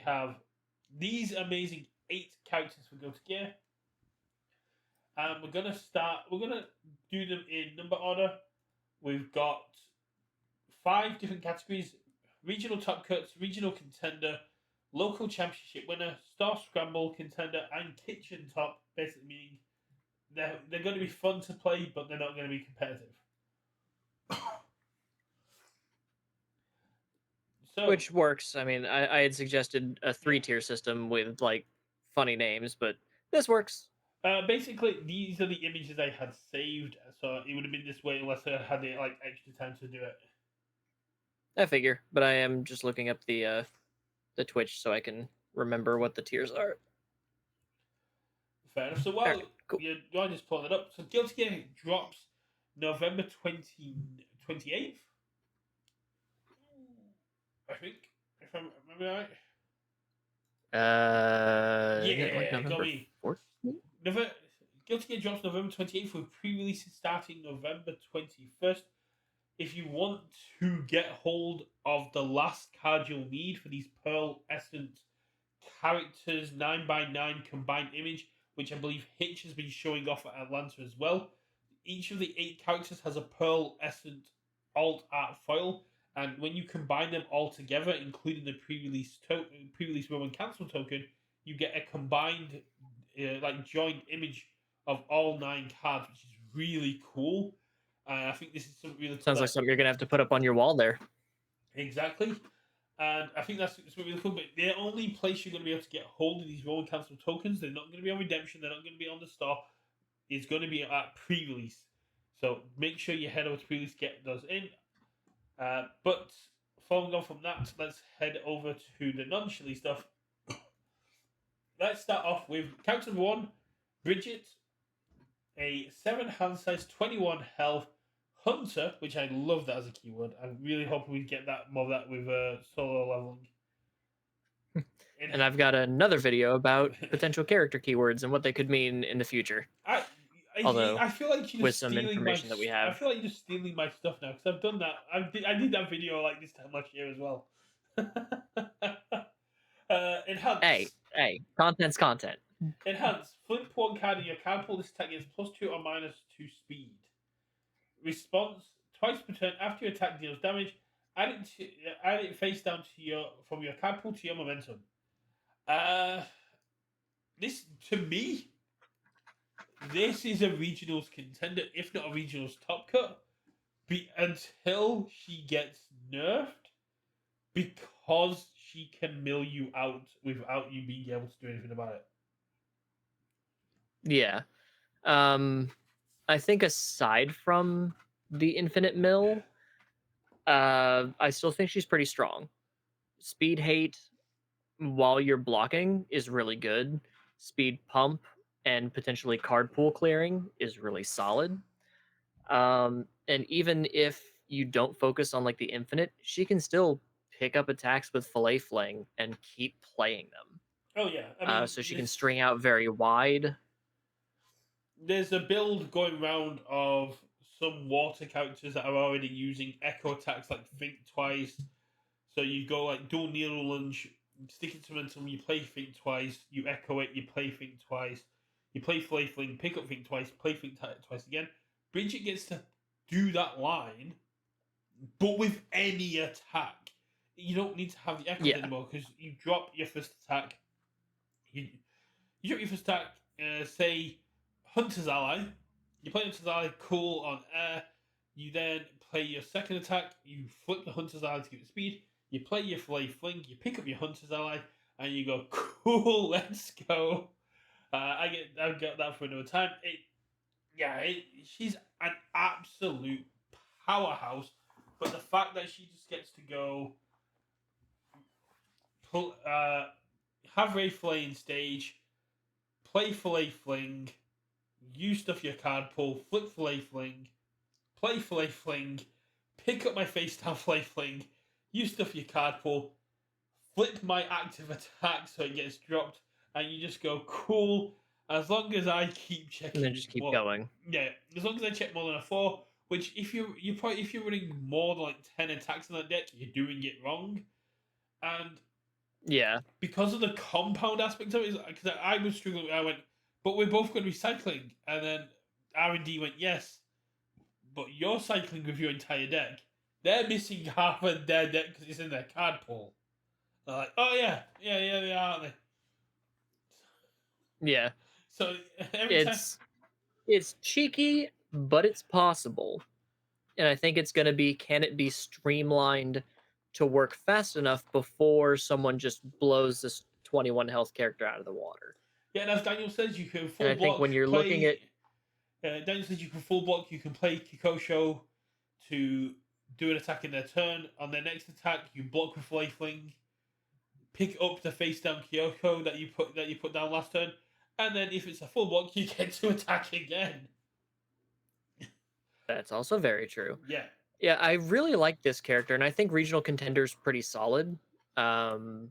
have these amazing 8 characters for Go to Gear. And we're gonna do them in number order. We've got 5 different categories: regional top cuts, regional contender, local championship winner, star scramble contender, and kitchen top. Basically meaning they're going to be fun to play, but they're not going to be competitive. So, Which works. I mean, I had suggested a 3-tier system with like funny names, but this works. basically, these are the images I had saved, so it would have been this way unless I had like extra time to do it. I figure, but I am just looking up the Twitch so I can remember what the tiers are. Fair enough. So All while right, cool. you're just pulling it up, so Guilty Gear drops November 28th, I think, if I remember right. Is it like Yeah, got November me. 14th? November, Guilty Gear drops November 28th with pre-releases starting November 21st. If you want to get hold of the last card you'll need for these Pearl Essence characters 9x9 combined image, which I believe Hitch has been showing off at Atlanta as well. Each of the 8 characters has a Pearl Essence alt art foil, and when you combine them all together, including the pre-release Roman Cancel token, you get a combined like joined image of all 9 cards, which is really cool. I think this is something really cool. Sounds like something you're gonna have to put up on your wall there. Exactly. And I think that's really cool. But the only place you're going to be able to get hold of these Roman Cancel tokens, they're not going to be on Redemption, they're not going to be on the store. It's going to be at pre-release. So make sure you head over to pre-release, get those in. But following on from that, let's head over to the non-chili stuff. Let's start off with character number 1, Bridget, a 7 hand size, 21 health hunter, which I love that as a keyword. I really hope we get that more of that with solo leveling. And I've got another video about potential character keywords and what they could mean in the future. I, Although, I feel like you're with just some stealing my. information that we I have. feel like you're just stealing my stuff now because I've done that. I did that video like this time last year as well. Enhance. Hey, content's content. Enhance. Flip one card in your card pool. This attack gets +2 or -2 speed. Response: twice per turn after your attack deals damage. Add it face down to from your card pool to your momentum. This to me, this is a regionals contender, if not a regionals top cut, until she gets nerfed, because she can mill you out without you being able to do anything about it. Yeah. I think aside from the infinite mill, I still think she's pretty strong. Speed hate while you're blocking is really good. Speed pump and potentially card pool clearing is really solid. And even if you don't focus on like the infinite, she can still pick up attacks with fillet fling and keep playing them. Oh yeah, I mean, So she can string out very wide. There's a build going around of some water characters that are already using echo attacks like Think Twice. So you go like dual needle lunge, stick it to momentum, you play Think Twice, you echo it, you play Think Twice, you play Flay Fling, pick up Think Twice, play Think Twice again. Bridget gets to do that line, but with any attack. You don't need to have the echoes anymore because you drop your first attack. You drop your first attack, say Hunter's Ally. You play Hunter's Ally, cool, on air. You then play your second attack. You flip the Hunter's Ally to give it speed. You play your Flay Fling. You pick up your Hunter's Ally, and you go, cool, let's go. I get that for another time. She's an absolute powerhouse. But the fact that she just gets to go, have Ray Flay in stage, play Flay Fling, use stuff your card pull, flip Flay Fling, play Flay Fling, pick up my face down Flay Fling, use stuff your card pull, flip my active attack so it gets dropped, and you just go, cool, as long as I keep checking. And then just keep going. Yeah, as long as I check more than a 4, which if you're running more than like 10 attacks on that deck, you're doing it wrong. And Yeah. because of the compound aspect of it. Because I was struggling, I went, but we're both going to be cycling, and then R&D went, yes, but you're cycling with your entire deck. They're missing half of their deck because it's in their card pool. They're like, oh yeah, yeah, they are, aren't they? Yeah. So every time, It's cheeky, but it's possible. And I think it's going to be, can it be streamlined to work fast enough before someone just blows this 21 health character out of the water? yeah, and as Daniel says, you can And full I think block when you're looking play. at, Daniel says you can full block. You can play Kikosho to do an attack in their turn. On their next attack, you block with Lifelink, pick up the face down Kyoko that you put down last turn, and then if it's a full block, you get to attack again. that's also very true. Yeah, Yeah, I really like this character, and I think regional contender's pretty solid. Um,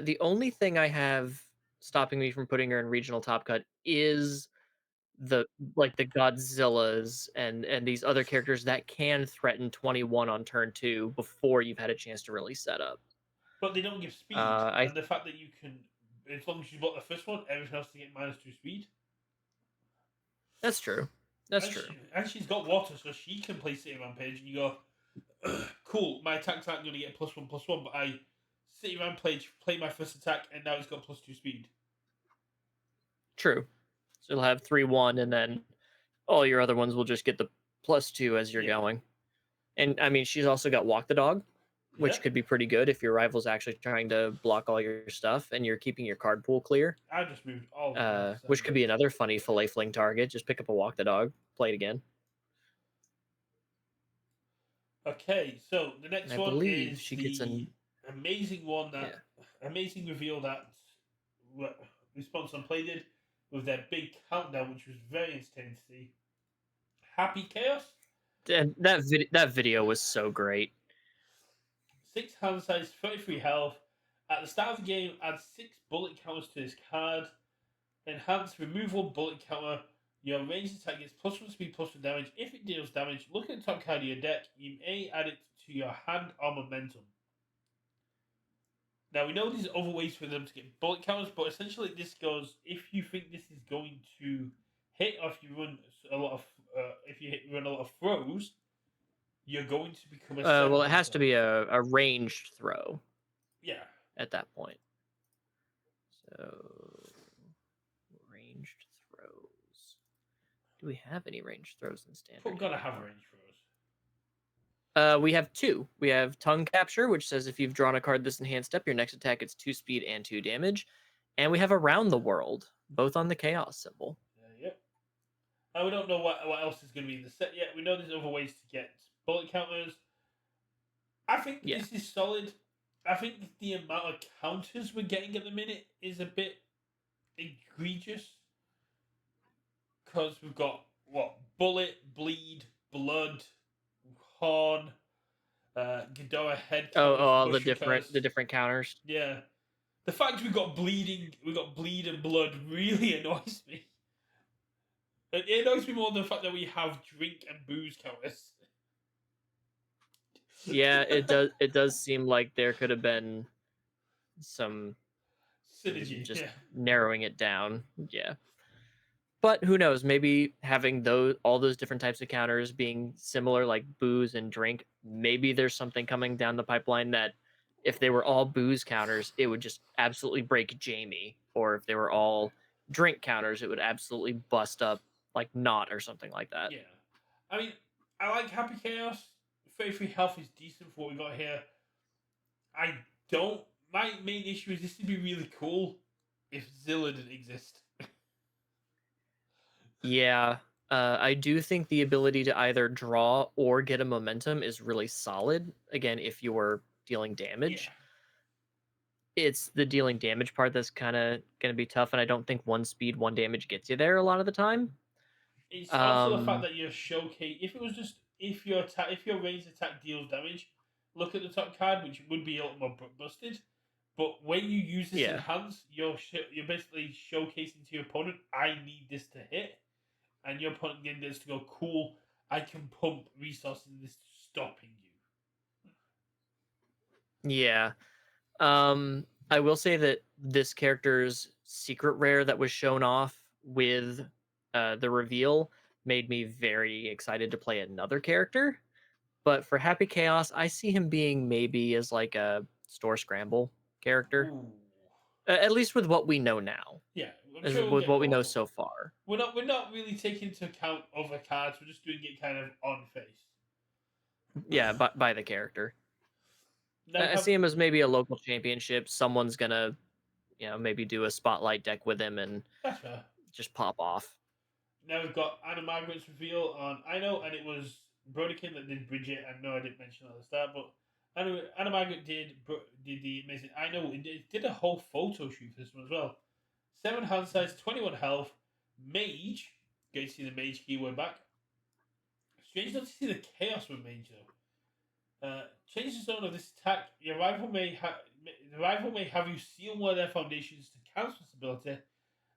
the only thing I have stopping me from putting her in regional top cut is the like the Godzillas and these other characters that can threaten 21 on turn 2 before you've had a chance to really set up. but they don't give speed, I and the fact that you can, as long as you block the first one, everything else to get -2 speed. That's true. That's true. And she's got water, so she can play City Rampage, and you go, cool, my attacks aren't going to get +1/+1, but I City Rampage, play my first attack, and now it's got +2 speed. True. So you'll have 3-1 and then all your other ones will just get the +2 as you're Yeah. going. And I mean, she's also got Walk the Dog, Yeah, which could be pretty good if your rival's actually trying to block all your stuff and you're keeping your card pool clear. I just moved all the cards. Which could be another funny fillet fling target. Just pick up a Walk the Dog, play it again. Okay, so the And next I one believe is she gets the an amazing one that yeah. amazing reveal that Response on Play did with their big countdown, which was very entertaining to see. Happy Chaos, And that video was so great. 6 hand size, 33 health. At the start of the game, add 6 bullet counters to this card. Enhance, remove 1 bullet counter. Your ranged attack gets +1 speed, +1 damage. If it deals damage, look at the top card of your deck. You may add it to your hand or momentum. Now we know there's other ways for them to get bullet counters, but essentially this goes if you think this is going to hit, or if you run a lot of run a lot of throws, you're going to become a Well, it has to 7 be a ranged throw Yeah, at that point. So ranged throws. Do we have any ranged throws in standard? but gotta have range throws. We have 2. We have Tongue Capture, which says if you've drawn a card this enhanced step, your next attack gets 2 speed and 2 damage. And we have Around the World, both on the Chaos symbol. Yep. And we don't know what else is going to be in the set yet. We know there's other ways to get bullet counters. I think this is solid. I think the amount of counters we're getting at the minute is a bit egregious. Because we've got, Bullet, Bleed, Blood, Horn, Ghidorah head counters. All the different counters. Yeah. The fact we got bleed and blood really annoys me. It annoys me more than the fact that we have drink and booze counters. Yeah, it does. It does seem like there could have been some Synergy, just yeah. narrowing it down. Yeah, but who knows? Maybe having all those different types of counters being similar, like booze and drink, maybe there's something coming down the pipeline that if they were all booze counters, it would just absolutely break Jamie, or if they were all drink counters, it would absolutely bust up like Knot or something like that. Yeah. I mean, I like Happy Chaos. 33 health is decent for what we got here. My main issue is this would be really cool if Zilla didn't exist. Yeah, I do think the ability to either draw or get a momentum is really solid. Again, if you're dealing damage. It's the dealing damage part that's kind of going to be tough, and I don't think 1 speed, 1 damage gets you there a lot of the time. It's also the fact that you're showcase. If it was just if your ranged attack deals damage, look at the top card, which would be a lot more busted. But when you use this enhance, you're basically showcasing to your opponent, I need this to hit, and your opponent getting this to go, cool, I can pump resources in this stopping you. Yeah. I will say that this character's secret rare that was shown off with the reveal made me very excited to play another character. But for Happy Chaos, I see him being maybe as like a store scramble character, Ooh. at least with what we know now, Yeah, I'm as sure we'll with get what we more, know but so far. we're not really taking into account other cards. We're just doing it kind of on face. Yeah, by the character. Now we I have see him as maybe a local championship. Someone's gonna, maybe do a spotlight deck with him and that's fair. just pop off. Now we've got Anna Margaret's reveal on I know, and it was Brodekin that did Bridget. I know I didn't mention that at the start, but Anna Margaret did the amazing I know it did a whole photo shoot for this one as well. 7 hand size, 21 health, mage. Great to see the mage keyword back. Strange not to see the chaos with mage though. Change the zone of this attack. The rival may have you seal one of their foundations to cancel this ability,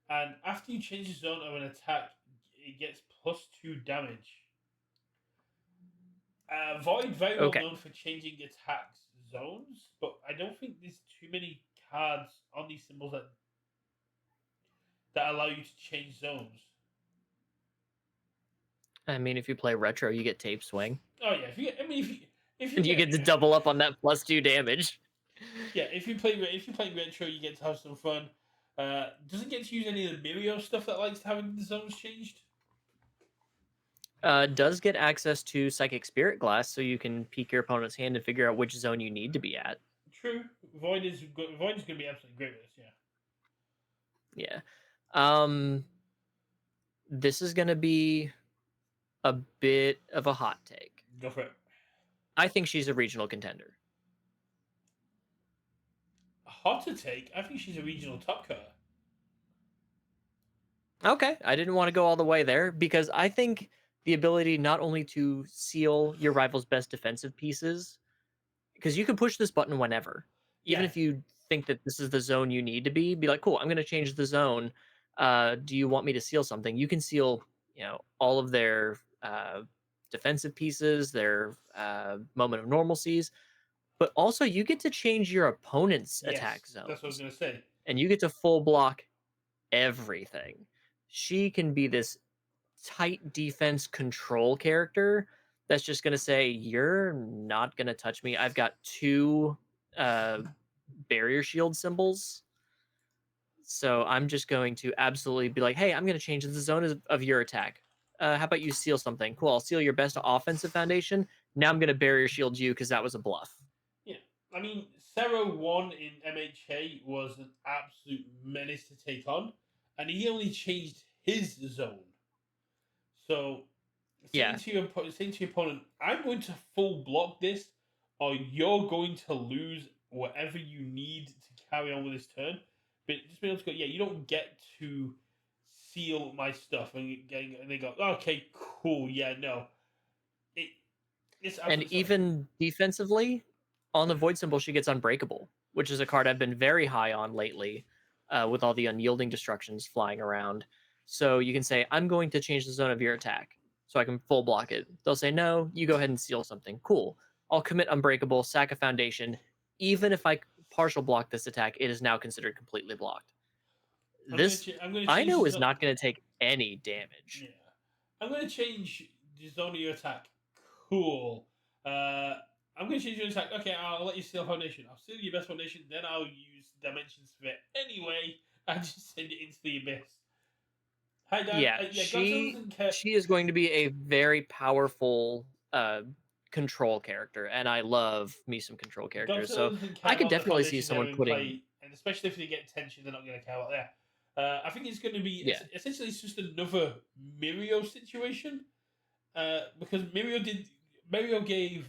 and after you change the zone of an attack, it gets +2 damage. Void very well Okay. known for changing attacks zones, but I don't think there's too many cards on these symbols that allow you to change zones. I mean, if you play retro, you get tape swing, Oh yeah, if you and you get get to double up on that +2 damage. yeah, if you play retro, you get to have some fun. Doesn't get to use any of the Mirio stuff that likes having the zones changed. Does get access to Psychic Spirit Glass, so you can peek your opponent's hand and figure out which zone you need to be at. True, Void is going to be absolutely great with this. Yeah, Yeah. Um, this is gonna be a bit of a hot take. go for it. I think she's a regional contender. Hot to take. I think she's a regional top cutter. Okay, I didn't want to go all the way there because I think the ability not only to seal your rival's best defensive pieces, because you can push this button whenever, even Yeah, if you think that this is the zone you need to be like, cool, I'm going to change the zone. Do you want me to seal something? You can seal, all of their defensive pieces, their moment of normalcies, but also you get to change your opponent's yes, attack that's what I was zones, going to say. and you get to full block everything. She can be this tight defense control character that's just going to say, you're not going to touch me. I've got two uh, barrier shield symbols. So I'm just going to absolutely be like, hey, I'm going to change the zone of your attack. How about you seal something? Cool. I'll seal your best offensive foundation. Now I'm going to barrier shield you because that was a bluff. Yeah, I mean, Sero 1 in MHA was an absolute menace to take on, and he only changed his zone. So, Yeah. saying to your opponent, I'm going to full block this, or you're going to lose whatever you need to carry on with this turn. But just being able to go, yeah, you don't get to seal my stuff, and they go, okay, cool, yeah, no. It, it's And absolutely something. even defensively, on the void symbol, she gets unbreakable, which is a card I've been very high on lately, with all the unyielding destructions flying around. So you can say, I'm going to change the zone of your attack, so I can full block it. They'll say, no, you go ahead and seal something. Cool. I'll commit unbreakable, sack a foundation. Even if I partial block this attack, it is now considered completely blocked. This I'm gonna I change know the is zone. not going to take any damage. Yeah, I'm gonna change the zone of your attack. Cool. Uh, I'm gonna change your attack. Okay, I'll let you seal foundation. I'll seal your best foundation. Then I'll use dimensions for it anyway. I just send it into the abyss. Hi Dan. Yeah, Yeah, Godzilla she doesn't care. she is going to be a very powerful control character, and I love me some control characters. Godzilla So doesn't I care could about the definitely see foundations someone ever in putting, play, and especially if they get tension, they're not gonna care about that. I think it's going to be yeah, essentially it's just another Mirio situation. Because Mirio gave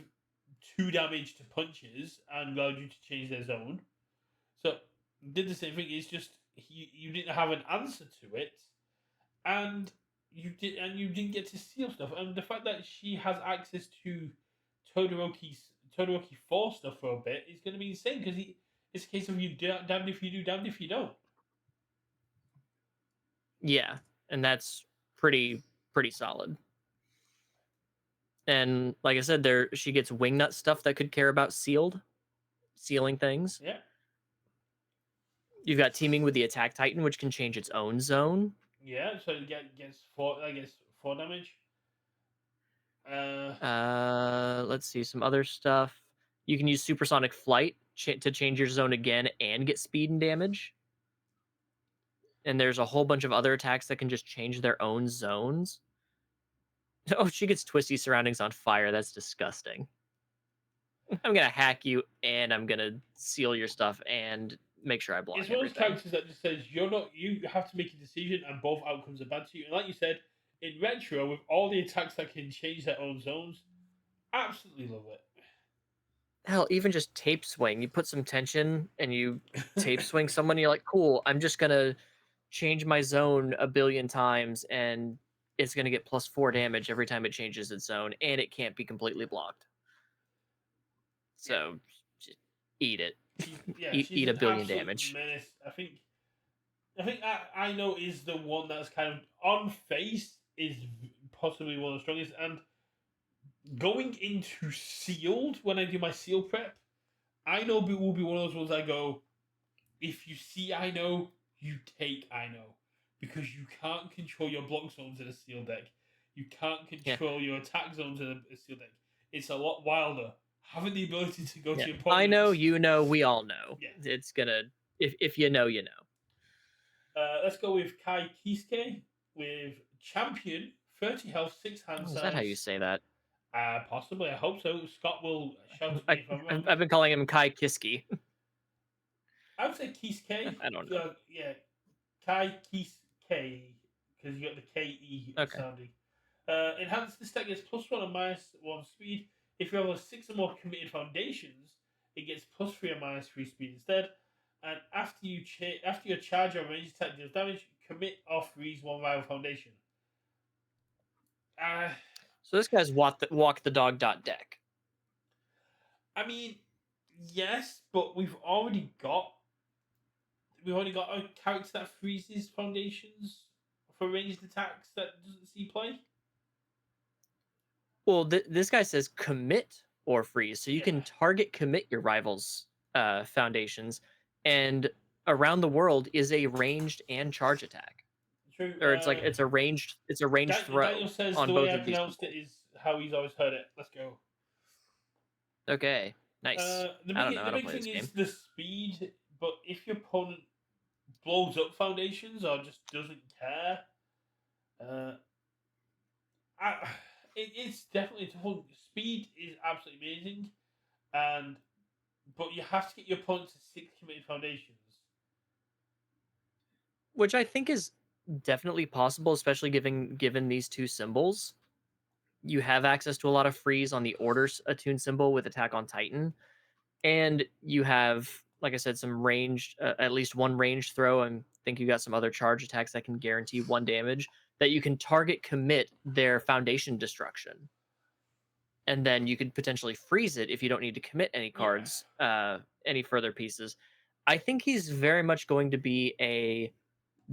2 damage to punches and allowed you to change their zone. So did the same thing. It's just you didn't have an answer to it, and you didn't get to steal stuff. And the fact that she has access to Todoroki 4 stuff for a bit is going to be insane because it's a case of damned if you do, damned if you don't. yeah, and that's pretty solid. And like I said, there she gets wingnut stuff that could care about sealed. sealing things. Yeah. You've got teaming with the attack titan, which can change its own zone. Yeah. So it gets four. I guess 4 damage. Uh. Let's see some other stuff. You can use supersonic flight to change your zone again and get speed and damage. And there's a whole bunch of other attacks that can just change their own zones. Oh, she gets twisty surroundings on fire. That's disgusting. I'm gonna hack you, and I'm gonna seal your stuff, and make sure I block It's one of those everything. characters that just says you're not. You have to make a decision, and both outcomes are bad to you. And like you said, in retro, with all the attacks that can change their own zones, absolutely love Hell, even just tape swing. You put some tension, and you tape it. swing someone. You're like, cool. I'm just gonna change my zone a billion times, and it's gonna get +4 damage every time it changes its zone, and it can't be completely blocked. Yeah, So, just eat it. she's Eat a an billion absolute damage. menace. I think I know is the one that's kind of on face is possibly one of the strongest, and going into sealed when I do my seal prep, I know it will be one of those ones I go. If you see I know, you take I know. Because you can't control your block zones in a steel deck. You can't Yeah, control your attack zones in a steel deck. It's a lot wilder. Having the ability to go yeah. to your I know, opponents. you know, we all know. Yeah. It's gonna if you know, you know. Let's go with Kai Kisuke with Champion, 30 health, 6 hand Oh, is that how you size. say that? Possibly, I hope so. Scott will shout at me I, if I'm I've wrong. I've been calling him Kai Kiski. I would say Kisuke. I don't know. Yeah, Kai Kisuke, because you got the KE Okay. sounding. Enhance this deck gets +1 and -1 speed. If you have 6 or more committed foundations, it gets +3 and -3 speed instead. And after your charge or range attack deals damage, commit or freeze one rival foundation. Uh, So this guy's walk the dog dot deck. I mean, yes, but we've already got a character that freezes foundations for ranged attacks that doesn't see play. Well, this guy says commit or freeze, so you Yeah, can target commit your rivals' foundations, and around the world is a ranged and charge attack, true. or it's a ranged Daniel throw says on the way both I of these pronounced it symbols. is how he's always heard it. Let's go. Okay, nice. The I don't big know. I the don't big play thing this game. is the speed, but if your opponent blows up foundations or just doesn't care, uh, I, it's definitely a tough one. Speed is absolutely amazing, and but you have to get your opponent to 6 committed foundations. Which I think is definitely possible, especially given these two symbols. You have access to a lot of freeze on the orders attuned symbol with attack on Titan, and you have, like I said, some ranged, at least one ranged throw, and think you got some other charge attacks that can guarantee 1 damage that you can target commit their foundation destruction, and then you could potentially freeze it if you don't need to commit any Yeah, cards, any further pieces. I think he's very much going to be a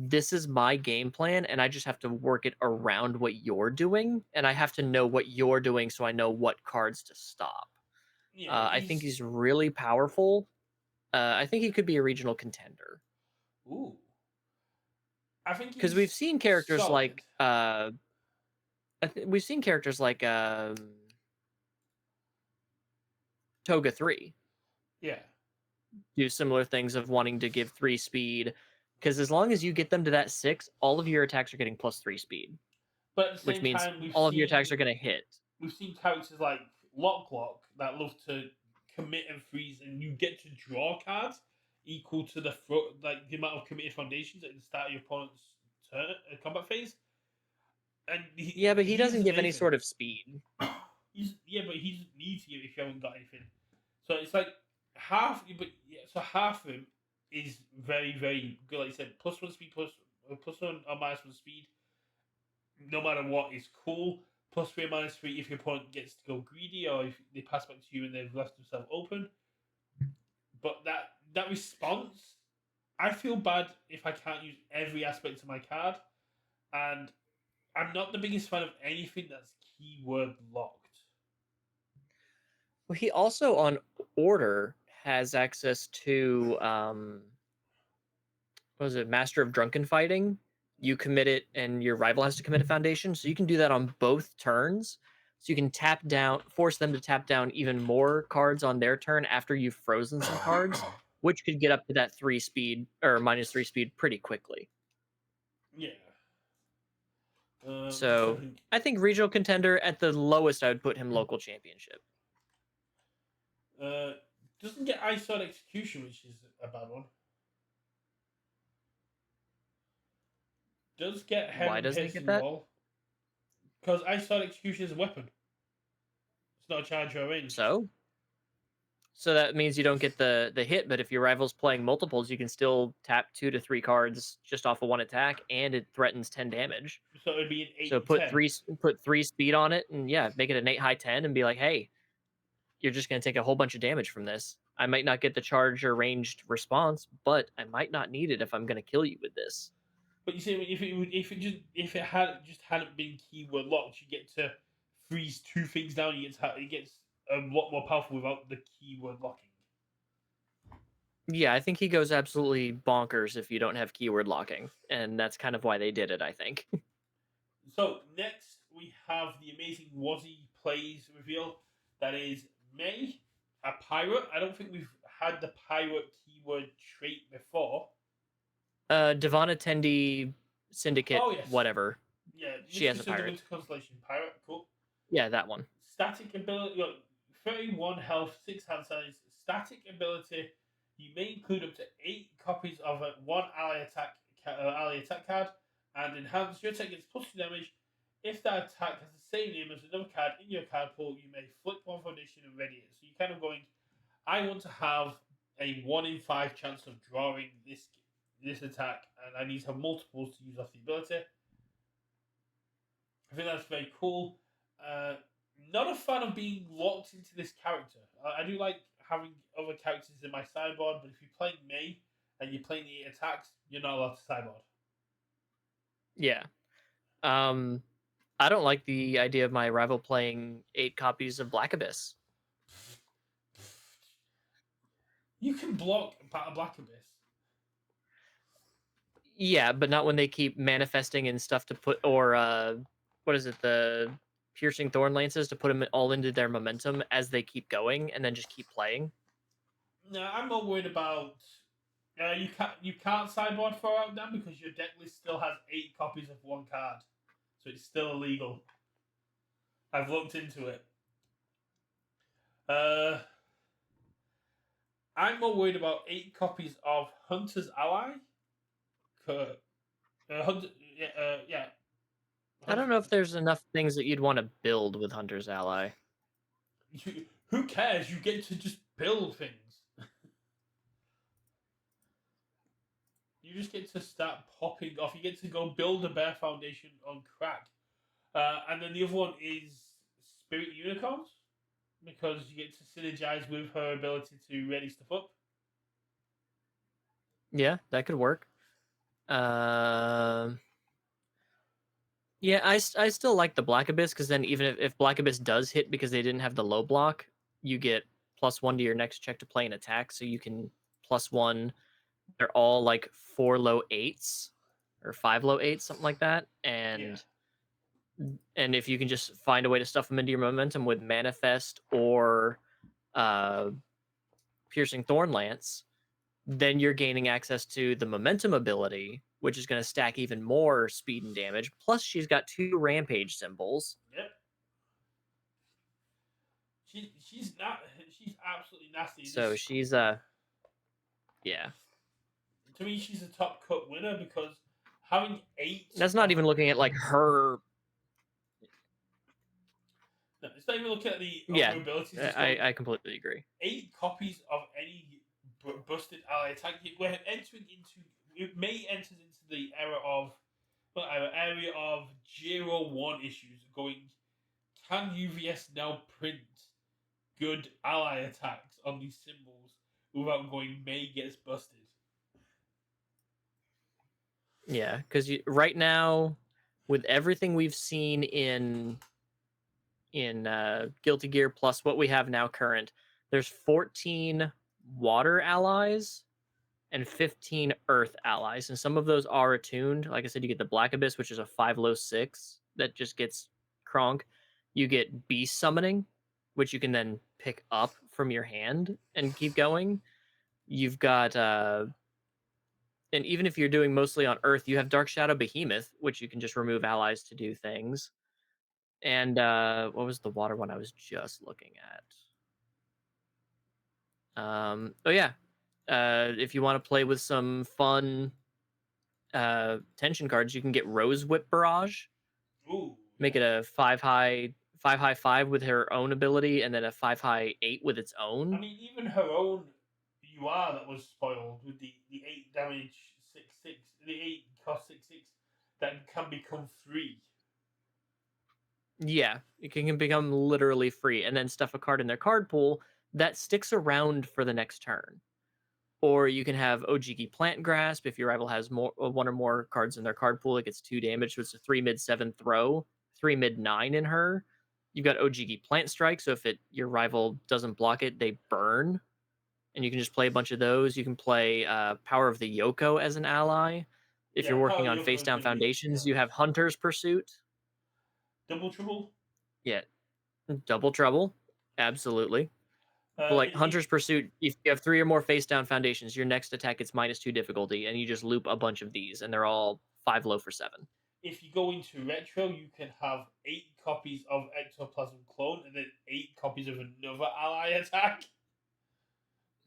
this is my game plan, and I just have to work it around what you're doing, and I have to know what you're doing so I know what cards to stop. yeah. I think He's he's really powerful. I think he could be a regional contender ooh. I think because we've he's seen characters solid. like we've seen characters like Toga 3 Yeah, do similar things of wanting to give 3 speed. Because as long as you get them to that 6, all of your attacks are getting +3 speed, but at the which same means time, we've all of your attacks are seen going to hit. we've seen characters like Lock that love to commit and freeze, and you get to draw cards equal to the amount of committed foundations at the start of your opponent's turn combat phase. And Yeah, but he he's doesn't give any amazing. sort of speed. But he doesn't need to if you haven't got anything. So it's like half, but yeah, so half of him is very very good. Like I said, +1 speed, plus 1 or -1 speed, no matter what, is cool. +3 or -3 if your opponent gets to go greedy or if they pass back to you and they've left themselves open. But that response, I feel bad if I can't use every aspect of my card, and I'm not the biggest fan of anything that's keyword locked. Well, he also on order has access to what was it, Master of Drunken Fighting. You commit it, and your rival has to commit a foundation. So you can do that on both turns. So you can tap down, force them to tap down even more cards on their turn after you've frozen some cards, which could get up to that 3 speed or -3 speed pretty quickly. Yeah. Just trying to So think. I think regional contender at the lowest, I would put him local championship. Uh, doesn't get Ice on Execution, which is a bad one. Does get Why Heaven doesn't he get Piercing that? Wall. Because Ice on Execution is a weapon. It's not a charge or range. So that means you don't get the hit, but if your rival's playing multiples, you can still tap 2 to 3 cards just off of one attack, and it threatens 10 damage. So it would be an So 8 10. put 3 speed on it, and yeah, make it an 8 high 10, and be like, hey, you're just gonna take a whole bunch of damage from this. I might not get the charge or ranged response, but I might not need it if I'm gonna kill you with this. But you see, if it had just hadn't been keyword locked, you get to freeze 2 things down. It gets a lot more powerful without the keyword locking. Yeah, I think he goes absolutely bonkers if you don't have keyword locking, and that's kind of why they did it, I think. So next we have the amazing Wazzy plays reveal. That is May, a pirate. I don't think we've had the pirate keyword trait before. Devon Attendee Syndicate, Oh yes, whatever. yeah, She has a Mistress of the pirate. Winter Constellation pirate. Cool. Yeah, that one. Static ability. Look, 31 health, 6 hand size. Static ability. You may include up to 8 copies of one ally attack card, and enhance your attack gets +2 damage. If that attack has the same name as another card in your card pool, you may flip one foundation and ready it. So you're kind of going, I want to have a 1 in 5 chance of drawing this attack, and I need to have multiples to use off the ability. I think that's very cool. Uh, Not a fan of being locked into this character. I do like having other characters in my sideboard, but if you're playing May and you're playing the 8 attacks, you're not allowed to sideboard. Yeah. I don't like the idea of my rival playing 8 copies of Black Abyss. You can block a Black Abyss. Yeah, but not when they keep manifesting and stuff to put, or what is it, the piercing thorn lances to put them all into their momentum as they keep going, and then just keep playing. No, I'm not worried about. You can't sideboard 4 out now because your deck list still has 8 copies of one card, so it's still illegal. I've looked into it. I'm more worried about 8 copies of Hunter's Ally. Hunter, yeah. I don't know if there's enough things that you'd want to build with Hunter's Ally. Who cares? You get to just build things. You just get to start popping off. You get to go build a bear foundation on crack. And then the other one is Spirit Unicorns, because you get to synergize with her ability to ready stuff up. Yeah, that could work. Yeah, I still like the Black Abyss, because then even if Black Abyss does hit because they didn't have the low block, you get +1 to your next check to play an attack, so you can +1. They're all like 4 low 8s or 5 low 8s, something like that. And if you can just find a way to stuff them into your momentum with Manifest or Piercing Thorn Lance, then you're gaining access to the momentum ability, which is going to stack even more speed and damage. Plus, she's got 2 rampage symbols. Yep. She's absolutely nasty. So she's yeah. To me, she's a top cut winner because having 8. That's not even looking at like her. No, it's not even looking at the Yeah, other abilities. I completely agree. 8 copies of any busted ally attack. We're entering into. It may enter into the area of 0-1 issues. Going, can UVS now print good ally attacks on these symbols without going May gets busted? Yeah, because right now, with everything we've seen in Guilty Gear plus what we have now current, there's 14 water allies and 15 earth allies. And some of those are attuned. Like I said, you get the Black Abyss, which is a 5 low 6 that just gets Kronk. You get Beast Summoning, which you can then pick up from your hand and keep going. You've got and even if you're doing mostly on Earth, you have Dark Shadow Behemoth, which you can just remove allies to do things. And what was the water one I was just looking at? Oh yeah, if you want to play with some fun tension cards, you can get Rose Whip Barrage. Ooh, Make yeah. it a 5 high 5 with her own ability, and then a 5 high 8 with its I own. mean, even her own UR that was spoiled with the 8 damage 6/6, the 8 cost 6/6 that can become 3. Yeah, it can become literally free, and then stuff a card in their card pool that sticks around for the next turn. Or you can have Ojiki Plant Grasp. If your rival has more one or more cards in their card pool, it gets 2 damage. So it's a 3 mid 7 throw, 3 mid 9 in her. You've got Ojiki Plant Strike. So if your rival doesn't block it, they burn. And you can just play a bunch of those. You can play Power of the Yoko as an ally. If you're Yeah, working Power on Yoko face is down going to be foundations, you have killers. Hunter's Pursuit. Double Trouble. Yeah, Double Trouble. Absolutely. But like It, Hunter's Pursuit, if you have 3 or more face down foundations, your next attack gets -2 difficulty, and you just loop a bunch of these, and they're all 5 low for 7. if you go into retro, you can have 8 copies of Ectoplasm Clone and then 8 copies of another ally attack.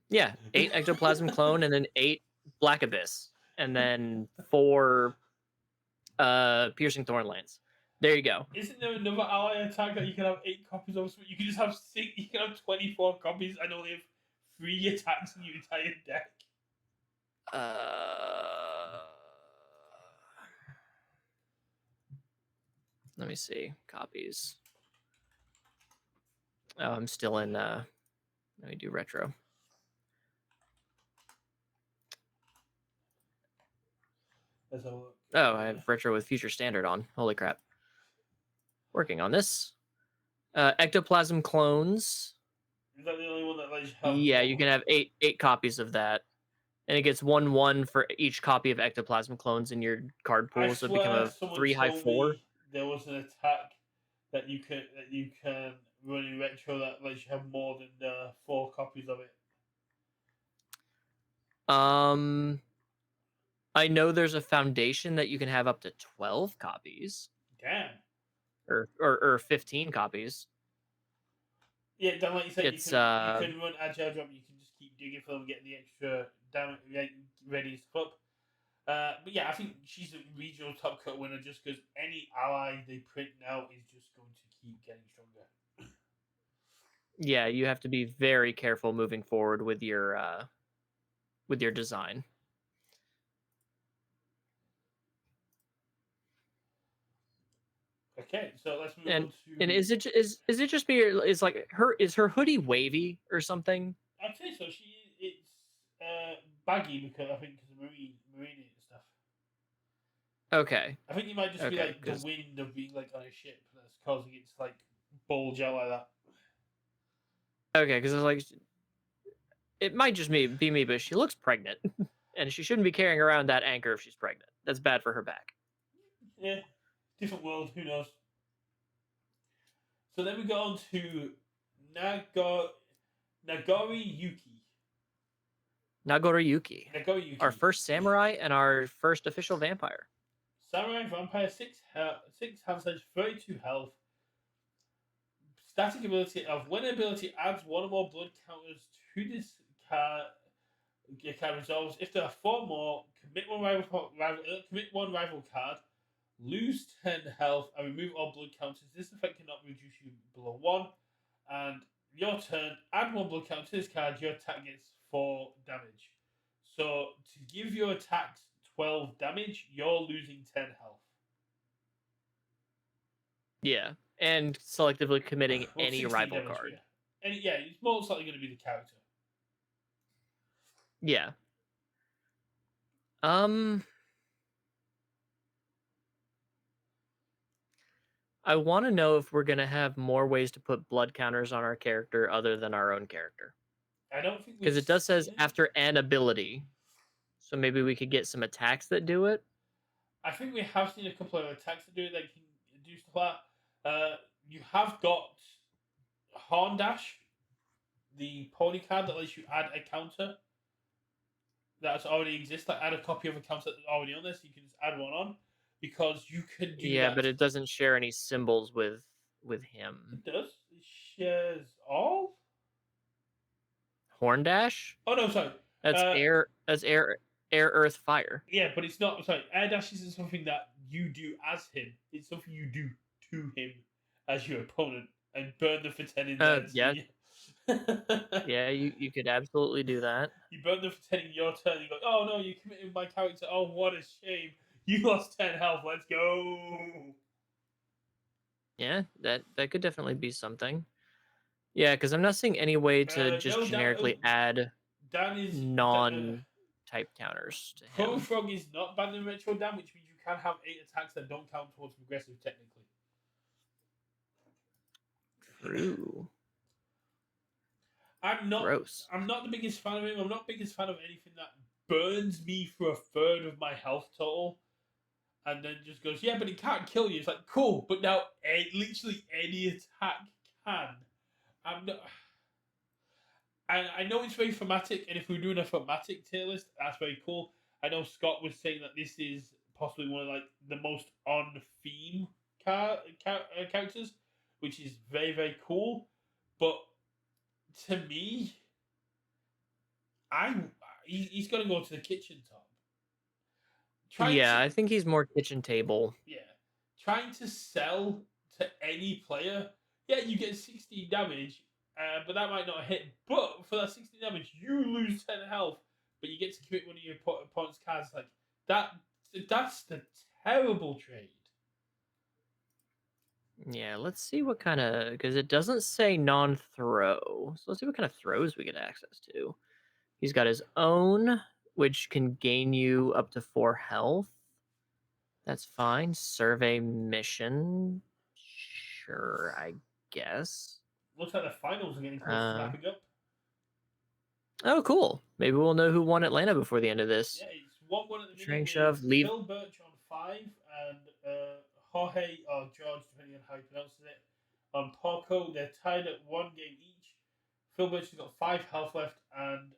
Yeah, 8 Ectoplasm Clone, and then 8 Black Abyss, and then 4 Piercing Thornlance. There you go. Isn't there another ally attack that you can have 8 copies of? So you can just have 6. You can have 24 copies and only have 3 attacks in your entire deck. Uh, Let me see. Copies. Oh, I'm still in let me do retro. Let's have a look. Oh, I have retro with future standard on. Holy crap. Working on this. Ectoplasm clones. Is that the only one that lets you have Yeah, you more? can have eight copies of that. And it gets 1/1 for each copy of Ectoplasm clones in your card I pool, so it become swear a someone 3 high told 4. me there was an attack that you can run in retro that lets you have more than 4 copies of it. I know there's a foundation that you can have up to 12 copies. Damn. Or 15 copies. Yeah, then like you said, It's you can run agile jump. You can just keep digging for them, getting the extra damage ready to flip. But yeah, I think she's a regional top cut winner just because any ally they print now is just going to keep getting stronger. yeah, you have to be very careful moving forward with your design. Okay, so let's move And on and to. is it just me, or is her hoodie wavy or something? I'd say so. It's baggy because I think because of marine and stuff. Okay. I think it might just be Okay, like the because wind of being like on a ship that's causing it to like bulge out like that. it's like it might just be me, but she looks pregnant, and she shouldn't be carrying around that anchor if she's pregnant. That's bad for her back. Yeah, different world. Who knows? So then we go on to Nago Nagori Yuki. Nagoriyuki, Nagori our Yuki. first samurai and our first official vampire. Samurai Vampire 6 has 32 health. Static ability of when ability adds 1 or more blood counters to this card. Your card resolves. If there are 4 more, commit one rival card, lose 10 health, and remove all blood counters. This effect cannot reduce you below 1. And your turn, add 1 blood counter to this card. Your attack gets 4 damage. So to give your attacks 12 damage, you're losing 10 health. Yeah, and selectively committing Well, any 16 rival damage, card. yeah. And yeah, it's most likely going to be the character. Yeah. Um, I want to know if we're gonna have more ways to put blood counters on our character other than our own character. I don't think we've Because it does seen says it. after an ability. So maybe we could get some attacks that do it. I think we have seen a couple of attacks that do it. That can do stuff like that. You have got Horn Dash, the pony card that lets you add a counter that's already exists. Like add a copy of a counter that's already on this. So you can just add one on because you can do Yeah, that. but it doesn't share any symbols with him. It does. It shares all. Horndash? Oh no, sorry. That's Uh, air. That's air, earth, fire. yeah, but it's not. Sorry, air dash isn't something that you do as him. It's something you do to him as your opponent, and burn the for 10 in there. So Yeah, yeah. You could absolutely do that. you burn the for 10 in your turn. You go, oh no, you committed my character. Oh, what a shame. You lost 10 health. Let's go. Yeah, that could definitely be something. Yeah, because I'm not seeing any way to just No, generically add Dan is. non-type counters to Pro him. Frog is not banned in Retro Dan, which means you can have 8 attacks that don't count towards progressive, technically. True. I'm not. Gross. I'm not the biggest fan of him. I'm not the biggest fan of anything that burns me for a third of my health total, and then just goes, yeah, but it can't kill you. It's like cool, but now literally any attack can. I'm not. I know it's very thematic, and if we're doing a thematic tier list, that's very cool. I know Scott was saying that this is possibly one of like the most on theme characters, which is very very cool. But to me, I he's gonna go to the kitchen top. Trying Yeah, to I think he's more kitchen table. yeah, trying to sell to any player. Yeah, you get 16 damage, but that might not hit. But for that 16 damage, you lose 10 health, but you get to commit one of your opponent's cards. Like that. That's the terrible trade. Yeah, let's see what kind of, because it doesn't say non-throw. So let's see what kind of throws we get access to. He's got his own, which can gain you up to 4 health. That's fine. Survey mission. Sure, I guess. Looks like the finals are getting close to wrapping up. Oh, cool. Maybe we'll know who won Atlanta before the end of this. Yeah, it's 1-1 at the Train minute shove, with leave. Phil Birch on 5 and Jorge or George, depending on how he pronounces it, on Porco. They're tied at 1 game each. Phil Birch has got 5 health left and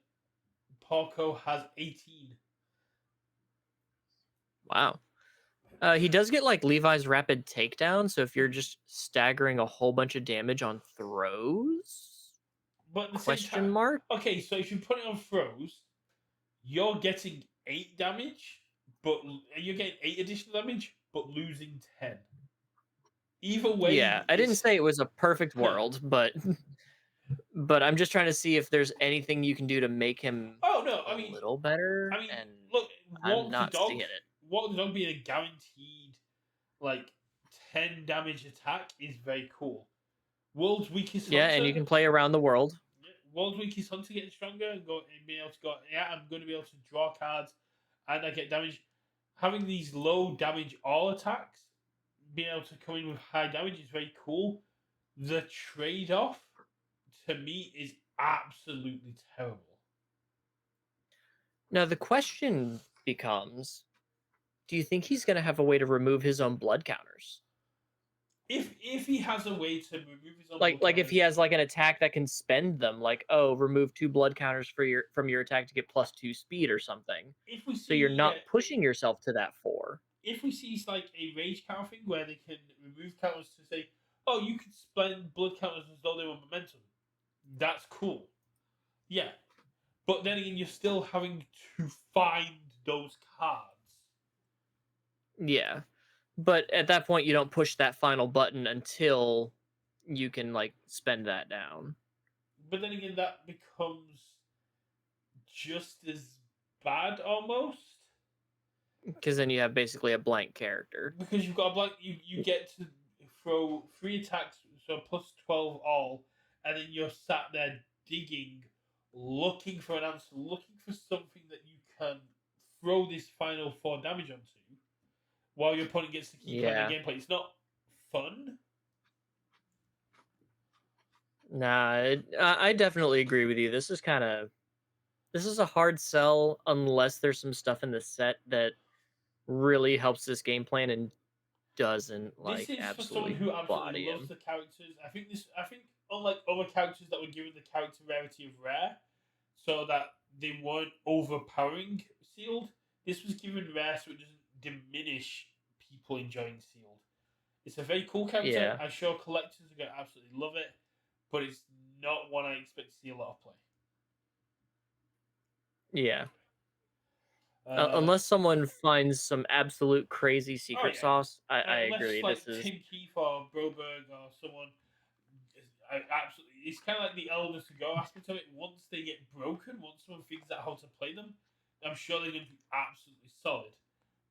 Porco has 18. Wow. He does get like Levi's rapid takedown, so if you're just staggering a whole bunch of damage on throws, But at the question same time, mark? okay, so if you put it on throws, you're getting 8 damage, but you're getting 8 additional damage, but losing 10. Either way, Yeah, I didn't say it was a perfect world, but I'm just trying to see if there's anything you can do to make him oh no, a little better, and look, I'm not seeing it. Walk the dog being a guaranteed like 10 damage attack is very cool. World's weakest Yeah, hunter. and you can play around the world. World's weakest hunter getting stronger and being able to go. Yeah, I'm going to be able to draw cards, and I get damage. Having these low damage all attacks, being able to come in with high damage is very cool. The trade off to me is absolutely terrible. Now the question becomes, do you think he's going to have a way to remove his own blood counters? If he has a way to remove his own like if he has like an attack that can spend them, like remove 2 blood counters from your attack to get +2 speed or something. If we see, so you're not pushing yourself to that 4. If we see like a rage counter thing where they can remove counters to say, oh, you can spend blood counters as though they were momentum, that's cool. Yeah, but then again, you're still having to find those cards. Yeah. But at that point, you don't push that final button until you can like spend that down. But then again, that becomes just as bad almost. Because then you have basically a blank character. Because you've got a blank, you get to throw 3 attacks, so +12 all, and then you're sat there digging, looking for an answer, looking for something that you can throw this final 4 damage onto. While your opponent gets to keep playing the gameplay. It's not fun. Nah, I definitely agree with you. This is a hard sell unless there's some stuff in the set that really helps this game plan and doesn't This like is for someone absolutely who absolutely body loves him. the characters. I think unlike other characters that were given the character rarity of rare, so that they weren't overpowering sealed. This was given rare so it doesn't diminish people enjoying sealed. It's a very cool character. Yeah, I'm sure collectors are gonna absolutely love it, but it's not one I expect to see a lot of play. yeah. Uh, Unless someone finds some absolute crazy oh secret yeah, sauce, I unless agree. like This is Tim Keefe or Broberg or someone, I absolutely. It's kind of like the elders to go aspect of it. Once they get broken, once someone figures out how to play them, I'm sure they're going to be absolutely solid.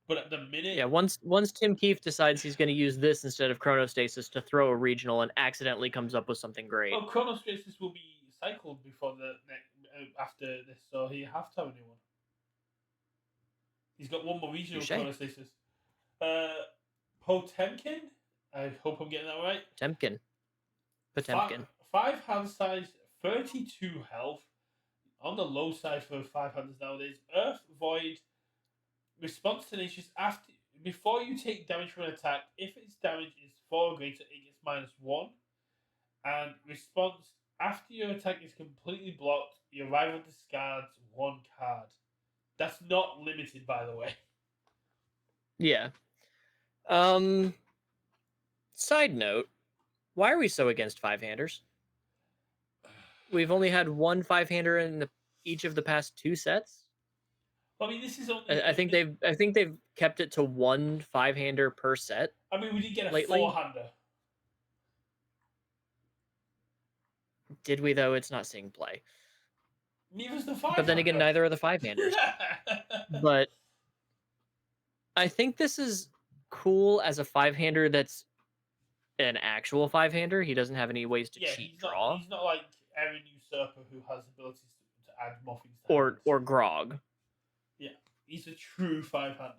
But at the yeah. minute, Once Tim Keefe decides he's going to use this instead of Chronostasis to throw a regional and accidentally comes up with something great. well, Chronostrasis will be cycled before the next after this, so he have to have a new one. He's got one more regional Touche. Chronostasis. Uh, Potemkin. I hope I'm getting that right. Potemkin. Five, Potemkin. five hand size, 32 health. On the low side for five handers nowadays. Earth Void. Response tenacious after before you take damage from an attack. If its damage is 4 or greater, it gets -1. And response after your attack is completely blocked, your rival discards 1 card. That's not limited, by the way. Yeah. Um. Side note: why are we so against five-handers? We've only had one five-hander in each of the past two sets. I mean, this is only. I think they've kept it to one five-hander per set I mean, we did get a lately. four-hander. Did we though? It's not seeing play. Neither's the But then again, five-hander. neither are the five-handers. But I think this is cool as a five-hander that's an actual five-hander. He doesn't have any ways to Yeah, cheat draw he's not like Aaron Usurper who has abilities to add more things to or handles. or grog. Yeah, he's a true five-hander.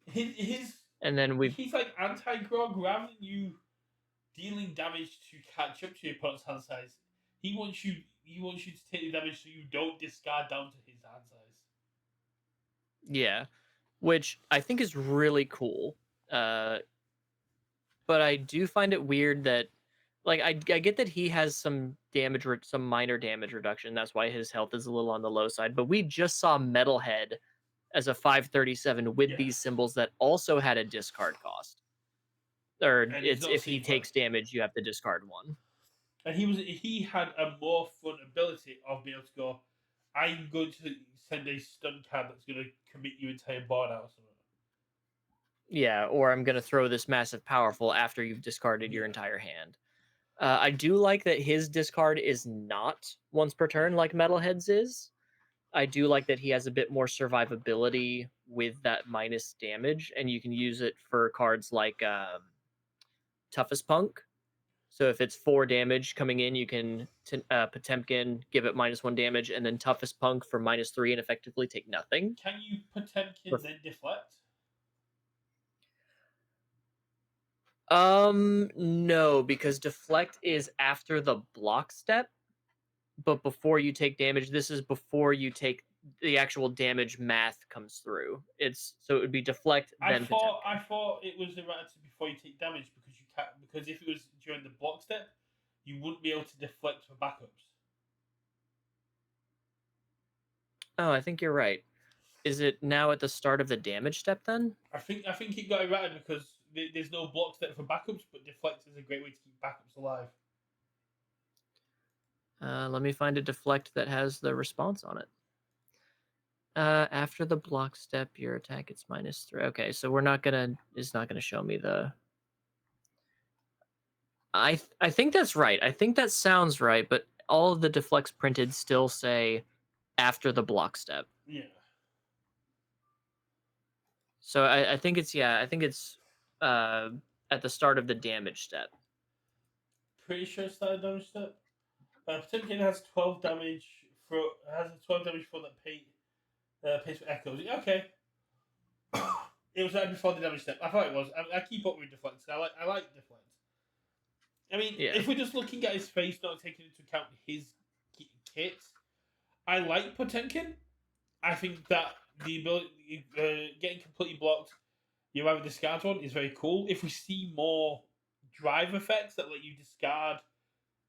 His And then we've he's like anti-grog. Rather than you dealing damage to catch up to your opponent's hand size, he wants you to take the damage so you don't discard down to his hand size. yeah, which I think is really cool. Uh, but I do find it weird that like I get that he has some damage some minor damage reduction. That's why his health is a little on the low side. But we just saw Metalhead as a 537 with Yeah, these symbols that also had a discard cost. Or and he's it's not if he seeing play. takes damage, you have to discard one. And he had a more fun ability of being able to go. I'm going to send a stun card that's going to commit your entire board out or something. Yeah, or I'm gonna throw this massive powerful after you've discarded your Yeah. entire hand. I do like that his discard is not once per turn like Metalhead's is. I do like that he has a bit more survivability with that minus damage, and you can use it for cards like Toughest Punk. So if it's 4 damage coming in, you can Potemkin, give it -1 damage, and then Toughest Punk for -3 and effectively take nothing. Can you Potemkin then deflect? No, because deflect is after the block step, but before you take damage. This is before you take the actual damage math comes through. It's so it would be deflect then Potemkin. I thought it was errated before you take damage because you can't because if it was during the block step, you wouldn't be able to deflect for backups. Oh, I think you're right. Is it now at the start of the damage step then? I think it got errated because there's no block step for backups, but deflect is a great way to keep backups alive. Let me find a deflect that has the response on it. After the block step, your attack it's -3. Okay, so we're not gonna. It's not gonna show me the. I think that's right. I think that sounds right, but all of the deflects printed still say after the block step. Yeah. So I think it's I think it's uh at the start of the damage step. Pretty sure it's not a damage step. Potemkin has 12 damage for has a 12 damage for that pays for echoes. Okay. It was right before the damage step. I thought it was. I keep up with deflects. I like deflects. I mean, Yeah. if we're just looking at his face, not taking into account his kit, I like Potemkin. I think that the ability getting completely blocked, you have a discard one is very cool. If we see more drive effects that let you discard,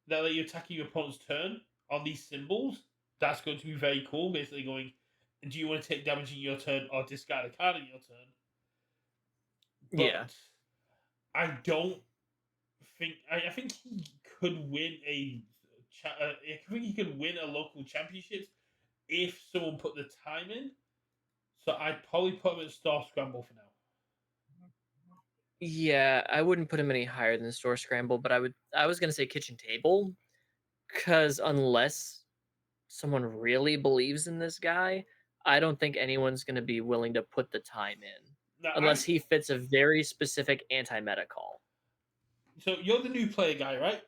that let you attack your opponent's turn on these symbols, that's going to be very cool. Basically, going, do you want to take damage in your turn or discard a card in your turn? Yeah. But I don't think I think he could win I think he could win a local championship if someone put the time in. So I'd probably put him at Star Scramble for now. Yeah, I wouldn't put him any higher than Store Scramble, but I was gonna say Kitchen Table, because unless someone really believes in this guy, I don't think anyone's gonna be willing to put the time in. Now Unless he fits a very specific anti-meta call. so you're the new player guy, right?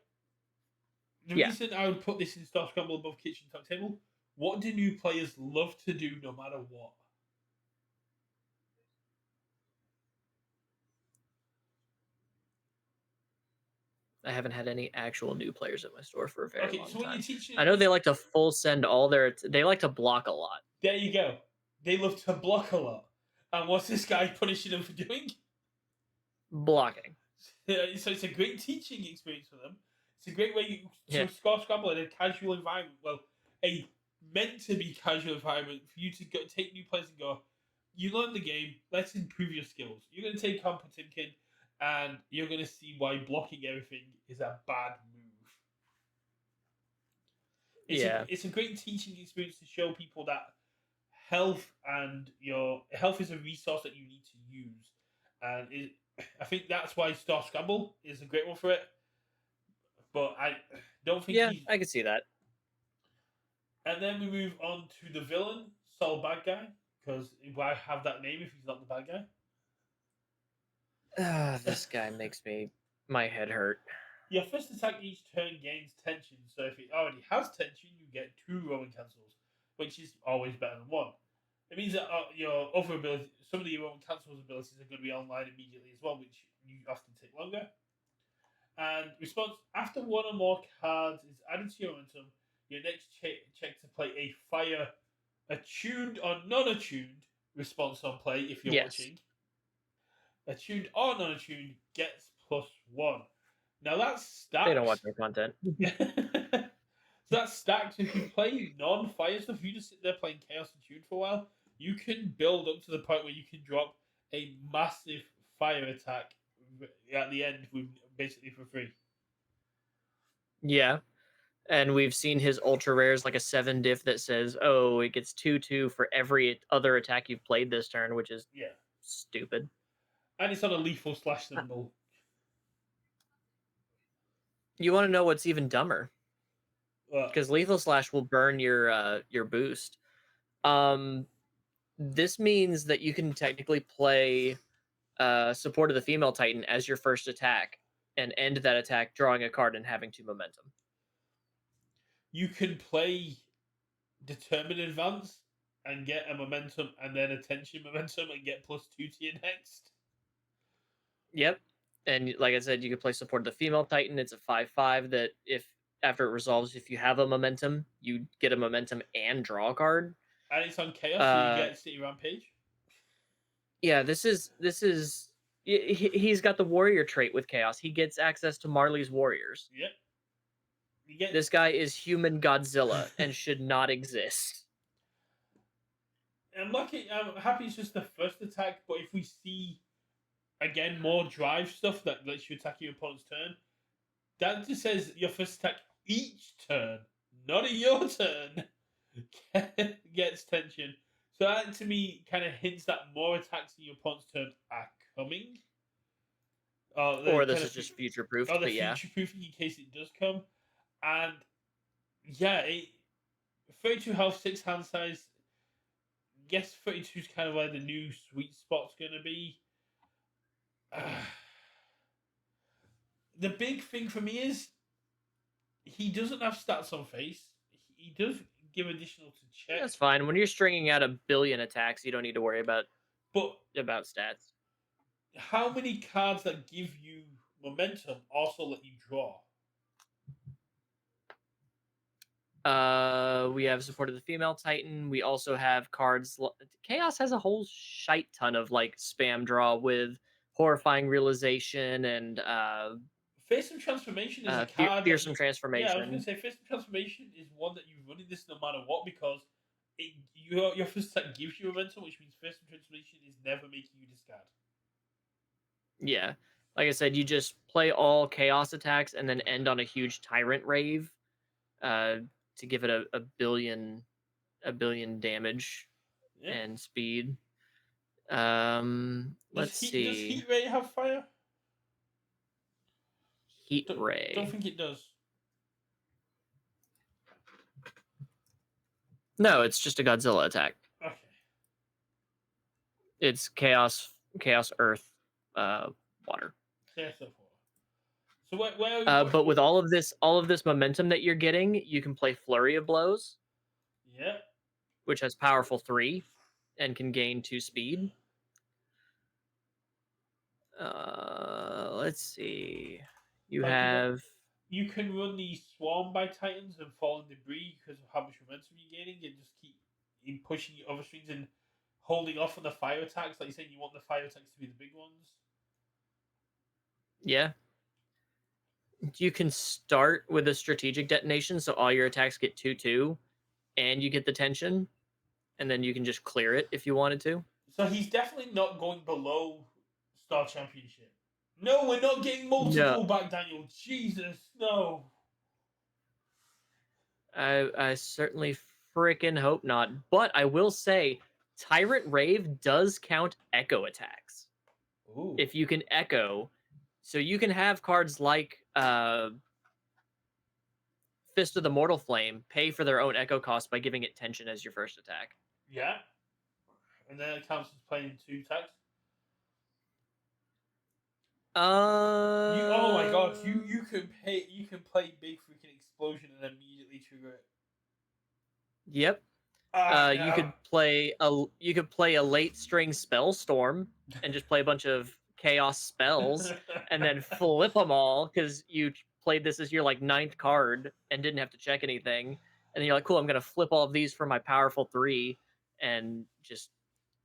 The Yeah. reason I would put this in Star Scramble above Kitchen Top Table, what do new players love to do no matter what? I haven't had any actual new players at my store for a very Okay, long so when you're time. teaching, I know they like to full send all their they like to block a lot. there you go. They love to block a lot. And what's this guy punishing them for doing? Blocking. So it's a great teaching experience for them. It's a great way Yeah. to score scramble in a casual environment. Well, a meant to be casual environment for you to go take new players and go. You learn the game. Let's improve your skills. You're going to take on Potemkin, and you're going to see why blocking everything is a bad move. Yeah. It's a great teaching experience to show people that health and your health is a resource that you need to use, and I think that's why Star Scramble is a great one for it. But I don't think Yeah, he's. I can see that. And then we move on to the villain, Soul Bad Guy, because why have that name if he's not the bad guy? This guy makes my head hurt. Your first attack each turn gains tension, so if it already has tension, you get 2 Roman cancels, which is always better than 1. It means that your other abilities, some of the Roman cancels abilities are going to be online immediately as well, which you often take longer. And response after 1 or more cards is added to your momentum, your next check to play a fire attuned or non-attuned response on play if you're Yes. watching. Attuned or non-attuned gets +1. Now that's stacked. They don't watch my content. So that's stacked. If you play non-fire stuff, if you just sit there playing Chaos Attuned for a while, you can build up to the point where you can drop a massive fire attack at the end with basically for free. Yeah. And we've seen his ultra rares like a 7 diff that says, oh, it gets 2/2 for every other attack you've played this turn, which is Yeah. stupid. And it's on a lethal slash symbol. You want to know what's even dumber? Well, Because lethal slash will burn your boost. This means that you can technically play support of the female titan as your first attack and end that attack drawing a card and having 2 momentum. you can play determined advance and get a momentum and then a tension momentum and get +2 to your next. Yep. And like I said, you can play support of the female titan. It's a 5/5 that if after it resolves, if you have a momentum, you get a momentum and draw a card. And it's on Chaos, so you get City Rampage. Yeah, this is he's got the warrior trait with chaos. He gets access to Marley's warriors. Yep. You get This guy is human Godzilla and should not exist. I'm lucky. I'm happy it's just the first attack, but if we see again more drive stuff that lets you attack your opponent's turn, that just says your first attack each turn, not in your turn, gets tension. So that to me kind of hints that more attacks in your opponent's turn are coming. Or this is just future proofed, Or the but yeah. future proofing in case it does come. And yeah, 32 health, 6 hand size. Guess 32 is kind of where the new sweet spot's going to be. The big thing for me is he doesn't have stats on face. He does give additional to check. That's fine. When you're stringing out 1 billion attacks, you don't need to worry about But stats. how many cards that give you momentum also let you draw. We have support of the female Titan. We also have cards. Chaos has a whole shite ton of like spam draw with horrifying realization and Fearsome Transformation is a card that fearsome you. Yeah, I was gonna transformation. say Fearsome Transformation is one that you run in this no matter what because your first attack gives you momentum, which means Fearsome Transformation is never making you discard. Yeah, like I said, you just play all chaos attacks and then end on a huge tyrant rave, uh, to give it a billion damage Yeah. and speed. Let's Does see. Heat Ray have fire? Heat Don't ray. think it does. No, it's just a Godzilla attack. Okay. It's chaos, earth, water. Yeah, so far. So where are we putting? But with all of this momentum that you're getting, you can play Flurry of Blows, Yeah. which has powerful 3 and can gain 2 speed. Let's see. You Like have you can run these Swarm by Titans and falling debris because of how much momentum you're gaining, and just keep in pushing your other strings and holding off on the fire attacks. Like you're saying, you want the fire attacks to be the big ones. yeah. You can start with a strategic detonation, so all your attacks get 2/2, and you get the tension, and then you can just clear it if you wanted to. So he's definitely not going below Star Championship. No, we're not getting No, multiple back, Daniel. Jesus, no. I certainly freaking hope not. But I will say, Tyrant Rave does count echo attacks. Ooh. If you can echo, so you can have cards like Fist of the Mortal Flame pay for their own echo cost by giving it tension as your first attack. Yeah. And then it counts as playing 2 attacks. Oh my god, you can play big freaking explosion and immediately trigger it. Yep. You No. could play a late string spell storm and just play a bunch of chaos spells and then flip them all because you played this as your like 9th card and didn't have to check anything. And then you're like, cool, I'm gonna flip all of these for my powerful 3 and just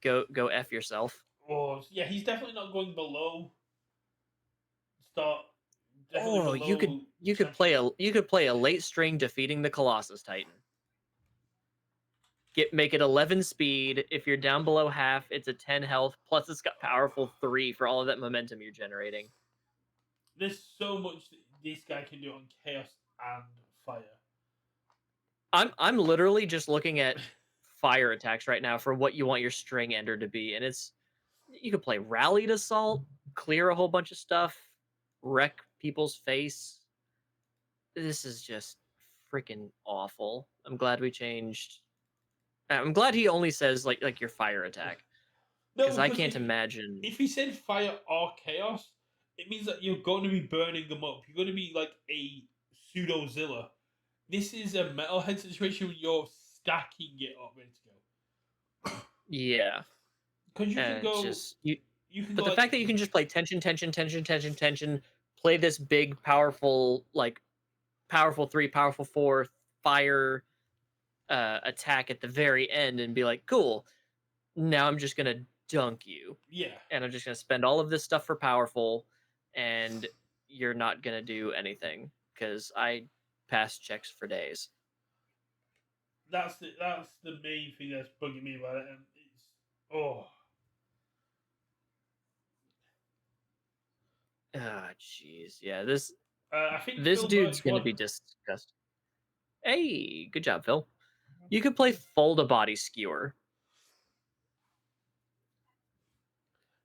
go f yourself. Oh yeah, he's definitely not going below start. Definitely Oh, below you championship. could play a late string defeating the Colossus Titan. Make it 11 speed. If you're down below half, it's a 10 health. Plus, it's got powerful 3 for all of that momentum you're generating. There's so much that this guy can do on chaos and fire. I'm literally just looking at fire attacks right now for what you want your string ender to be, and it's you could play rallied assault, clear a whole bunch of stuff, wreck people's face. This is just freaking awful. I'm glad we changed. I'm glad he only says like your fire attack No, because I because can't imagine. if he said fire or chaos, it means that you're going to be burning them up. You're going to be like a pseudo Zilla. This is a metalhead situation where you're stacking it up ready to go. Yeah, Because you can and it's go, just you. you can But go the like fact that you can just play tension, tension, tension, tension, tension, play this big, powerful, like powerful 3, powerful 4 fire attack at the very end and be like, cool, now I'm just gonna dunk you. yeah. And I'm just gonna spend all of this stuff for powerful, and you're not gonna do anything because I pass checks for days. That's the main thing that's bugging me about it, and it's oh Ah, jeez, yeah. This I think this Phil dude's Birch gonna won. be disgusted. Hey, good job, Phil. You could play Fold a Body Skewer.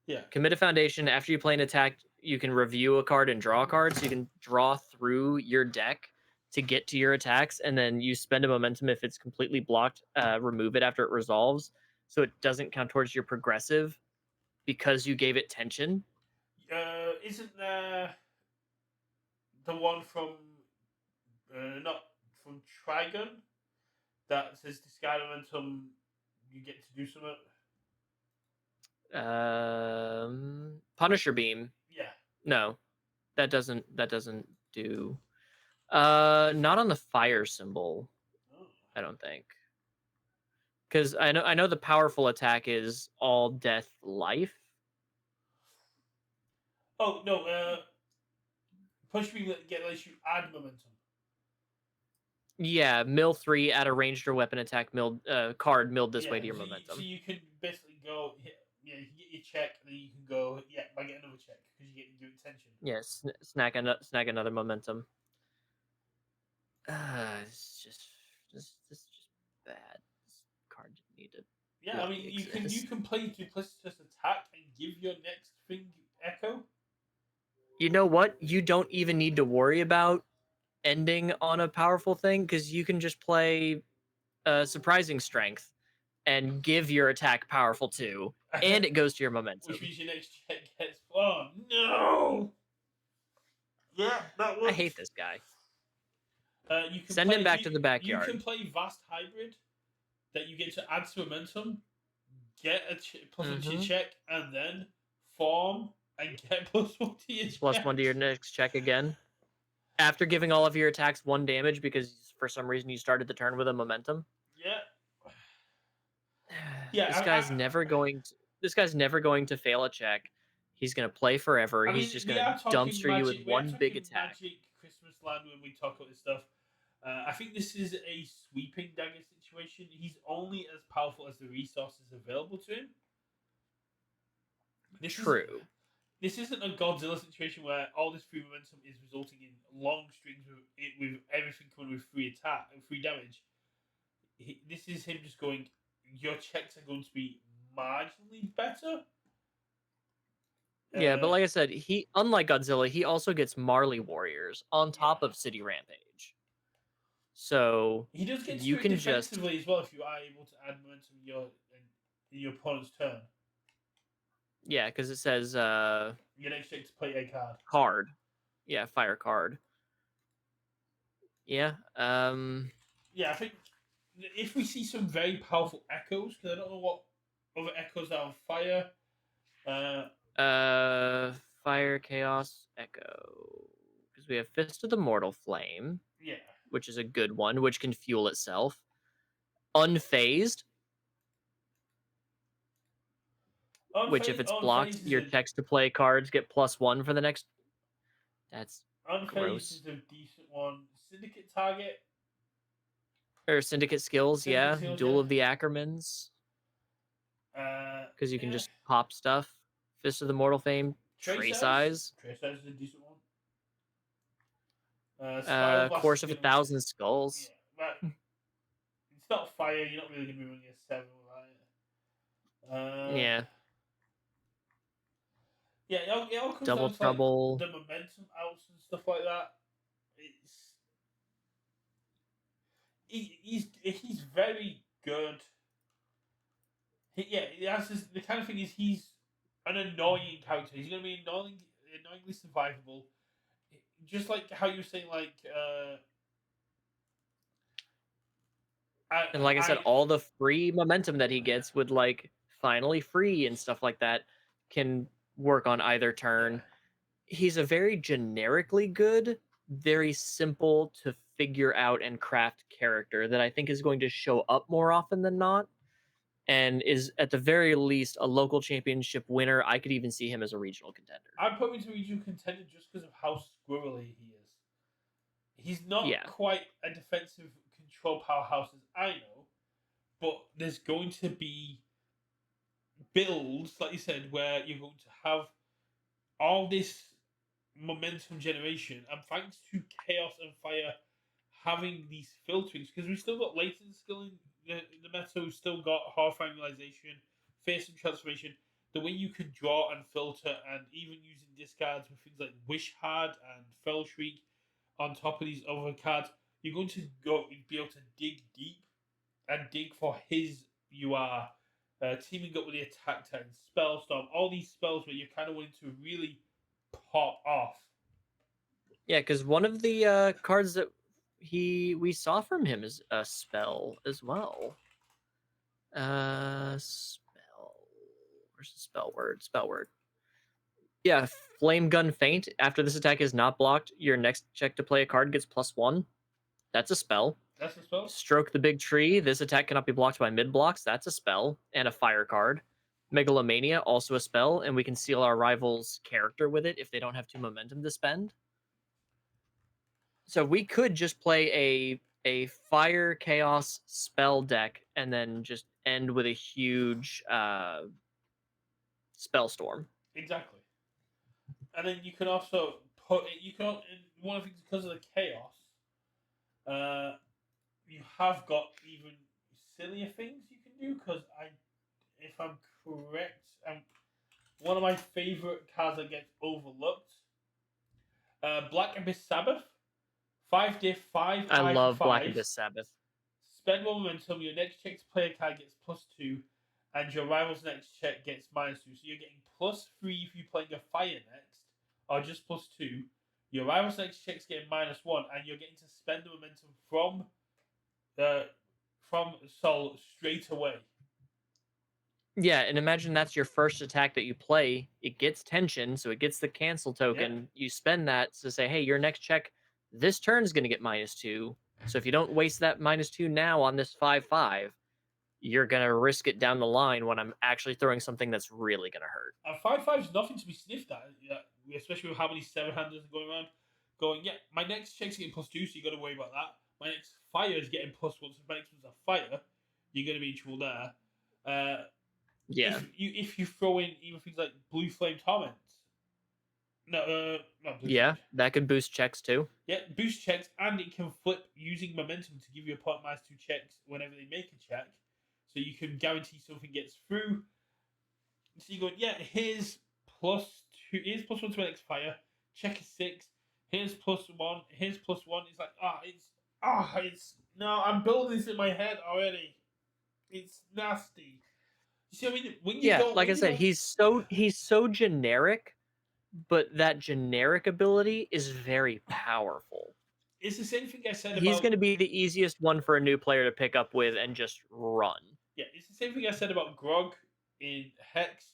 Yeah, Commit a foundation. After you play an attack, you can review a card and draw a card. So you can draw through your deck to get to your attacks, and then you spend a momentum if it's completely blocked. Remove it after it resolves, so it doesn't count towards your progressive because you gave it tension. isn't there the one from not from Trigon that says discard momentum? You get to do something. Punisher Beam. Yeah, No. That doesn't do. Not on the fire symbol. Oh, I don't think. Because I know the powerful attack is all death life. oh no. Push me get lets you add momentum. Yeah, mill 3, add a ranged or weapon attack card milled this way Yeah, to your so momentum. you can basically go. Yeah, you can get your check, and then you can go. Yeah, I get another check because you get your attention. Yeah, snag another momentum. This is just bad. This card didn't need to Yeah, I mean bloody you exist. can play duplicitous attack and give your next thing echo. You know what? You don't even need to worry about ending on a powerful thing because you can just play surprising strength and give your attack powerful too, and it goes to your Which momentum. means your next check gets. Oh no! Yeah, that I hate works. this guy. You can Send him play back to the you can backyard. play vast hybrid that you get to add to momentum, get a plus one to your Mm-hmm. check, and then form and get plus one to your Plus check. 1 to your next check again. After giving all of your attacks 1 damage because for some reason you started the turn with a momentum. Yeah, yeah. This guy's never going to fail a check. He's gonna play forever. I He's mean, just we gonna are talking dumpster you with magic. We are one big talking attack. magic Christmas land when we talk about this stuff. I think this is a sweeping dagger situation. He's only as powerful as the resources available to him. This is True. this isn't a Godzilla situation where all this free momentum is resulting in long strings with everything coming with free attack and free damage. This is him just going. Your checks are going to be marginally better. Yeah, but Uh, like I said, he unlike Godzilla, he also gets Marley Warriors on yeah, top of City Rampage. So he does get to do you it can just defensively as well if you are able to add momentum in your opponent's turn. yeah, because it says Your next check to play a card. card. Yeah, fire card. Yeah. Yeah, I think if we see some very powerful echoes, because I don't know what other echoes are on fire. Uh, Uh, Fire, Chaos, Echo. Because we have Fist of the Mortal Flame, yeah, which is a good one, which can fuel itself. Unfazed, which if it's blocked, unfazed is your a text to play cards get +1 for the next. That's unfazed gross. is a decent one. Syndicate target, Or Syndicate Skills, syndicate yeah. seals, Duel yeah. of the Ackermans, because you can Yeah. just pop stuff. Fist of the Mortal Flame, Trace Eyes, Trace size is a decent one. Spiral blast is Course of a gonna be Thousand yeah, Skulls. but it's not fire. You're not really gonna be running a seven with that. Yeah. Yeah, it all comes Double down to like Trouble. the momentum outs and stuff like that. It's he's very good. That's the kind of thing is he's an annoying character. He's gonna be annoyingly survivable. Just like how you were saying, like And like I said, I all the free momentum that he gets with like finally free and stuff like that can work on either yeah. turn. He's a very generically good, very simple to figure out and craft character that I think is going to show up more often than not and is at the very least a local championship winner. I could even see him as a regional contender. I'd put him into regional contender just because of how squirrely he is. He's not Yeah. quite a defensive control powerhouse as I know, but there's going to be builds, like you said, where you're going to have all this momentum generation, and thanks to Chaos and Fire having these filterings, because we've still got latent skill in the meta, we've still got half annualization, face and transformation, the way you can draw and filter, and even using discards with things like Wish Hard and Fell Shriek on top of these other cards, you're going to be able to dig deep and dig for his UR. Teaming up with the Attack Titan, Spellstorm, all these spells where you're kind of wanting to really pop off. Yeah, because one of the cards that we saw from him is a spell as well. Spell. Where's the spell word? Spell word. Yeah, Flame Gun Feint. After this attack is not blocked, your next check to play a card gets +1. That's a spell. That's a spell. Stroke the Big Tree. This attack cannot be blocked by mid blocks. That's a spell. And a fire card. Megalomania, also a spell, and we can seal our rival's character with it if they don't have 2 momentum to spend. So we could just play a fire chaos spell deck and then just end with a huge spell storm. Exactly. And then you can also put it. You can one of the things because of the chaos. You have got even sillier things you can do because if I'm correct, one of my favorite cards that gets overlooked. Black Abyss Sabbath, 5 day, five I eye for love Black five. Abyss Sabbath. Spend momentum. Your next check to play a card gets +2, and your rival's next check gets -2. So you're getting +3 if you're playing a fire next, or just +2. Your rival's next check's getting -1, and you're getting to spend the momentum uh, from Sol straight away. Yeah, and imagine that's your first attack that you play. It gets tension, so it gets the cancel Yeah, token. You spend that to say, hey, your next check this turn is going to get -2. So if you don't waste that -2 now on this 5/5, you're going to risk it down the line when I'm actually throwing something that's really going to hurt. and 5/5 is nothing to be sniffed at. Yeah, especially with how many 7-handers are going around. Going, yeah, my next check's getting +2, so you got to worry about that. My next fire is getting +1, so if my next one's a fire, you're going to be in trouble there. Uh, Yeah. if you throw in even things like Blue Flame Torment, no, not Blue Flame. Yeah, that could boost checks too. Yeah, boost checks, and it can flip using momentum to give you a point -2 checks whenever they make a check, so you can guarantee something gets through. So you go, yeah, here's +2, here's +1 to my next fire. Check a 6. Here's +1. Here's +1. It's like it's no. I'm building this in my head already. It's nasty. You see what I mean? Yeah, like I When you said, don't. he's so generic, but that generic ability is very powerful. It's the same thing I said He's going about. to be the easiest one for a new player to pick up with and just run. Yeah, it's the same thing I said about Grog in Hex.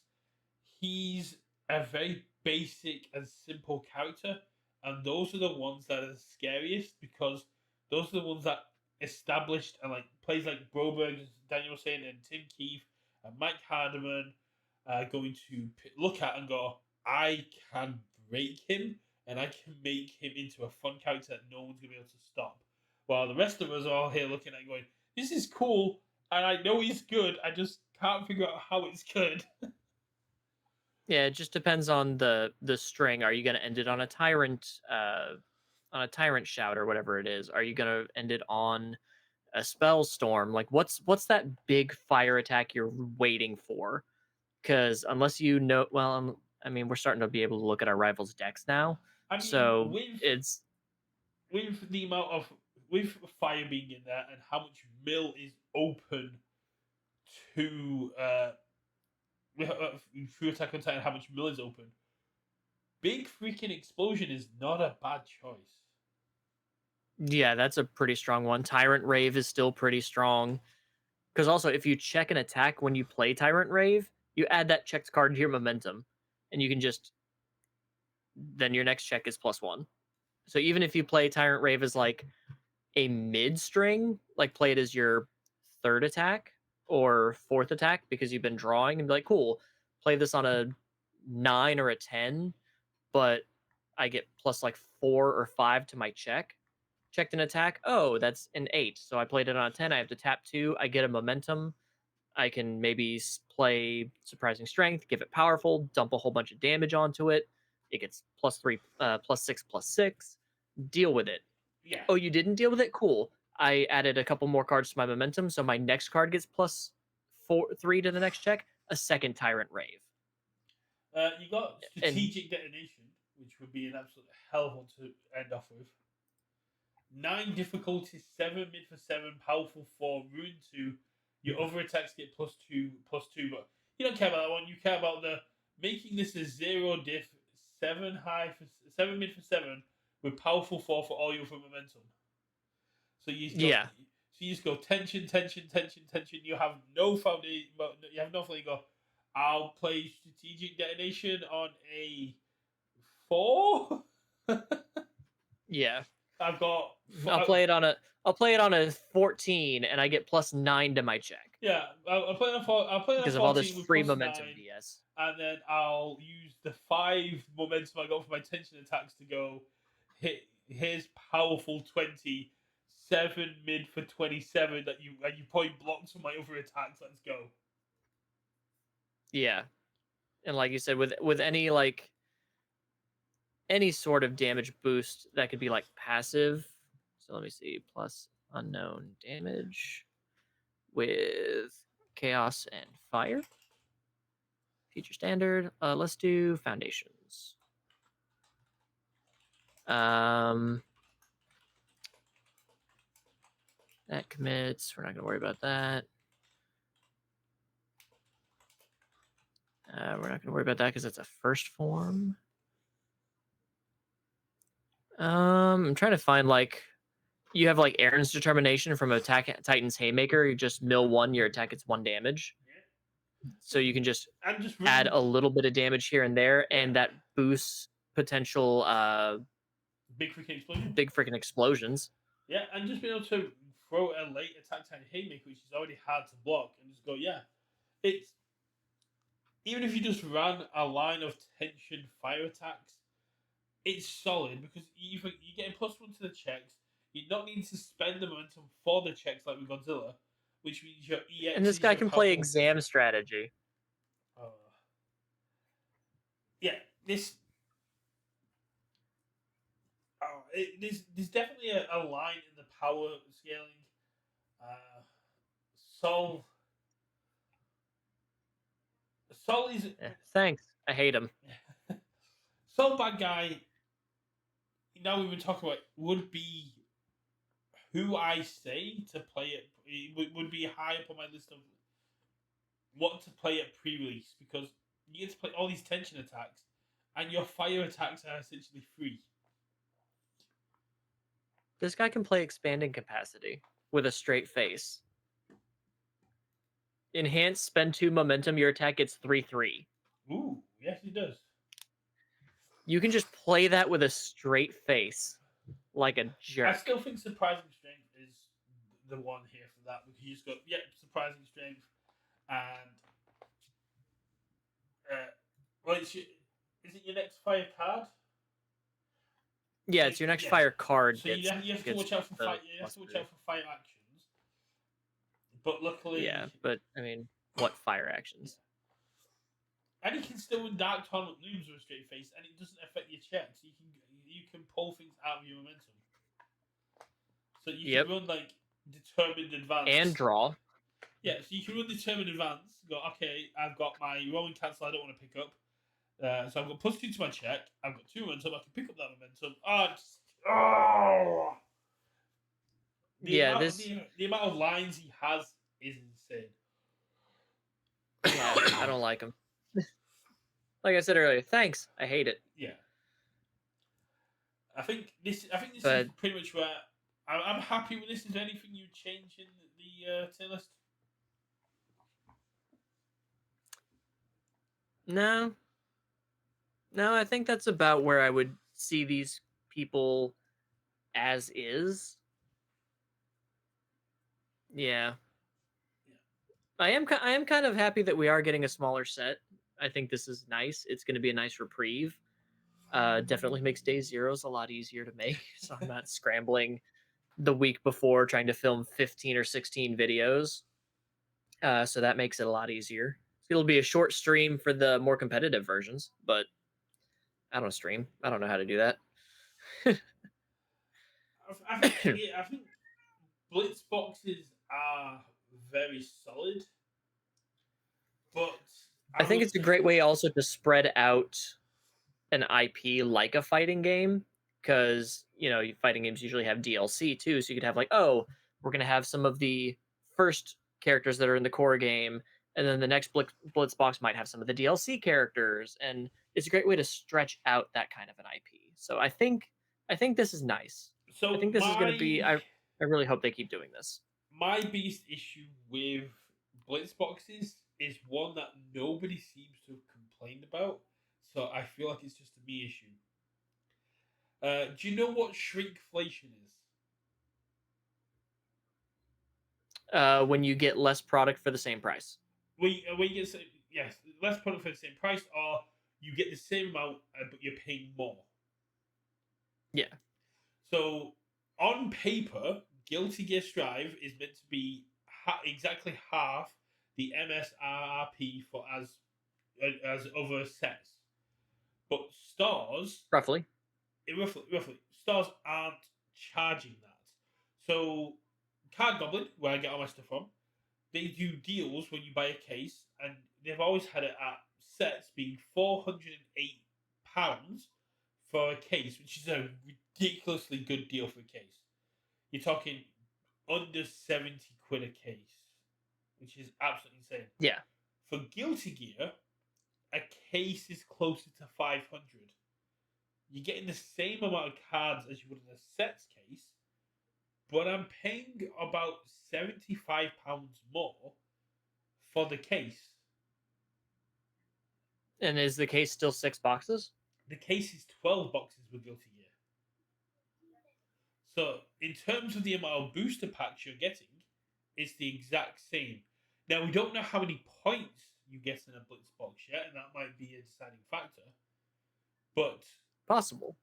He's a very basic and simple character, and those are the ones that are the scariest because those are the ones that established and like plays like Broberg, as Daniel was saying, and Tim Keefe and Mike Hardiman going to look at and go, I can break him and I can make him into a fun character that no one's gonna be able to stop. While the rest of us are all here looking at going, this is cool, and I know he's good. I just can't figure out how it's good. Yeah, it just depends on the string. Are you going to end it on a tyrant shout or whatever it is? Are you going to end it on a spell storm? Like what's that big fire attack you're waiting for? Because unless you know, well, I mean, we're starting to be able to look at our rivals' decks now, I mean, so it's with the amount of with fire being in there and how much mill is open to through Attack on Titan, how much mill is open. Big freaking explosion is not a bad choice. yeah, that's a pretty strong one. Tyrant Rave is still pretty strong. Because also, if you check an attack when you play Tyrant Rave, you add that checked card to your momentum, and you can just then your next check is +1. So even if you play Tyrant Rave as like a mid string, like play it as your third attack or fourth attack because you've been drawing and be like, cool, play this on a 9 or a 10, but I get plus like 4 or 5 to my check. Checked an attack. Oh, that's an 8. So I played it on a 10. I have to tap 2. I get a momentum. I can maybe play Surprising Strength, give it powerful, dump a whole bunch of damage onto it. It gets +3, +6, +6. Deal with it. Yeah. Oh, you didn't deal with it? Cool. I added a couple more cards to my momentum, so my next card gets +3 to the next check. A second Tyrant Rave. You got And strategic detonation, which would be an absolute hell of one to end off with. 9 difficulty, 7 mid for 7, powerful 4, ruin 2. Your other attacks get +2, but you don't care about that one. You care about the making this a 0 diff, 7 high for 7 mid for 7 with powerful 4 for all your other momentum. So you just go, yeah, tension, tension, tension, tension. You have no foundation, you have nothing. You go, I'll play strategic detonation on a 4. Yeah. I've got I'll play it on a 14 and I get +9 to my check yeah. I'll play on 4. I'll play on because of all this 14 with free plus momentum 9, DS. and then I'll use the 5 momentum I got for my tension attacks to go hit his powerful 27 mid for 27 that you point blocks from my other attacks. Let's go. Yeah. And like you said, with any sort of damage boost that could be like passive. So let me see, plus unknown damage with chaos and fire. Feature standard. Let's do foundations. That commits. We're not gonna worry about that. We're not gonna worry about that because it's a first form. I'm trying to find like you have like Aaron's determination from Attack Titan's Haymaker. You just mill 1, your attack gets 1 damage. So you can just I'm just add running a little bit of damage here and there, and that boosts potential big freaking explosion. big freaking explosions. Yeah, and just being able to throw a late attack time haymaker, which is already hard to block, and just go, yeah. It's even if you just ran a line of tension fire attacks, it's solid because you're getting +1 to the checks. You're not needing to spend the momentum for the checks like with Godzilla, which means your EX And this is guy your can play powerful. exam strategy. Uh, yeah, this. There's definitely a line in the power scaling. Uh, Sol. Sol is Thanks. I hate him. Sol bad guy. Now we've been talking about would be who I say to play it. It would be high up on my list of what to play at pre-release because you get to play all these tension attacks, and your fire attacks are essentially free. This guy can play expanding capacity with a straight face. Enhance, spend 2 momentum, your attack gets 3/3. Ooh, yes, he does. You can just play that with a straight face, like a jerk. I still think surprising strength is the one here for that because you just go, yeah, surprising strength, and well, is it your next fire card? Yeah, it's your next fire card. So you have to watch out for fire. You have to watch out for fire actions. But luckily, yeah. But I mean, what fire actions? And you can still win Dark Tournament looms with a straight face, and it doesn't affect your checks. You can pull things out of your momentum. So you can run like determined advance and draw. Yeah, so you can run determined advance. Go, okay, I've got my rolling cancel. I don't want to pick up. So I've got +2 to my check. I've got 2 momentum. I can pick up that momentum. The amount of lines he has is insane. Yeah, I don't like him. Like I said earlier, thanks. I hate it. Yeah. I think this is pretty much where I'm happy with this. Is there anything you change in the tier list? No. No, I think that's about where I would see these people as is. Yeah. I am kind of happy that we are getting a smaller set. I think this is nice. It's going to be a nice reprieve. Definitely makes day zeros a lot easier to make, so I'm not scrambling the week before trying to film 15 or 16 videos. So that makes it a lot easier. It'll be a short stream for the more competitive versions, but I don't stream. I don't know how to do that. I think blitz boxes are very solid, but I think it's a great way also to spread out an IP like a fighting game, because fighting games usually have DLC too, so you could have like, oh, we're gonna have some of the first characters that are in the core game, and then the next blitz box might have some of the DLC characters, and it's a great way to stretch out that kind of an IP. So I think this is nice. So I think this is going to be. I really hope they keep doing this. My biggest issue with blitz boxes is one that nobody seems to have complained about. So I feel like it's just a me issue. Do you know what shrinkflation is? When you get less product for the same price. When you get yes, less product for the same price, or you get the same amount but you're paying more. Yeah. So on paper, Guilty Gear Strive is meant to be exactly half the MSRP for as other sets, but stores Roughly. roughly stores aren't charging that. So Card Goblin, where I get all my stuff from, they do deals when you buy a case, and they've always had it at sets being £408 for a case, which is a ridiculously good deal for a case. You're talking under 70 quid a case, which is absolutely insane. Yeah. For Guilty Gear, a case is closer to 500. You're getting the same amount of cards as you would in a sets case, but I'm paying about £75 more for the case. And is the case still 6 boxes? The case is 12 boxes with Guilty Gear. So, in terms of the amount of booster packs you're getting, it's the exact same. Now, we don't know how many points you get in a Blitz box yet, and that might be a deciding factor. But Possible.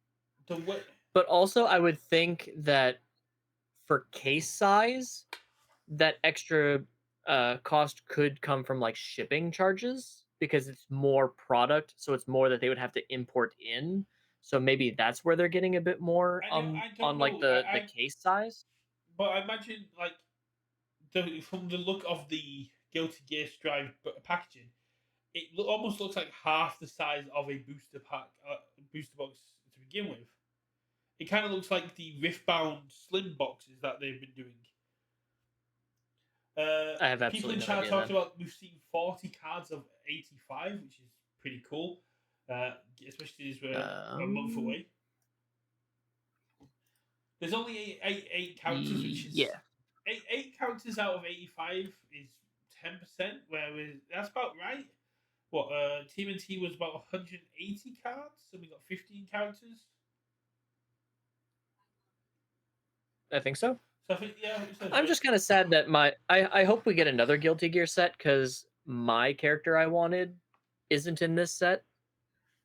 the way. But also, I would think that for case size, that extra cost could come from like shipping charges because it's more product, so it's more that they would have to import in. So maybe that's where they're getting a bit more I don't on like know. the case size. But I imagine, like, from the look of the Guilty Gear Strive packaging, it almost looks like half the size of a booster box to begin with. It kind of looks like the Riftbound Slim boxes that they've been doing. I have People in absolutely no chat idea talked then. about we've seen 40 cards of 85, which is pretty cool, especially as we're a month away. There's only eight counters, which is Yeah. eight counters out of 85 is 10%, whereas that's about right. What TMNT was about 180 cards, so we got 15 counters. I think so. So I think yeah, I'm just kind of sad that I hope we get another Guilty Gear set because my character I wanted isn't in this set,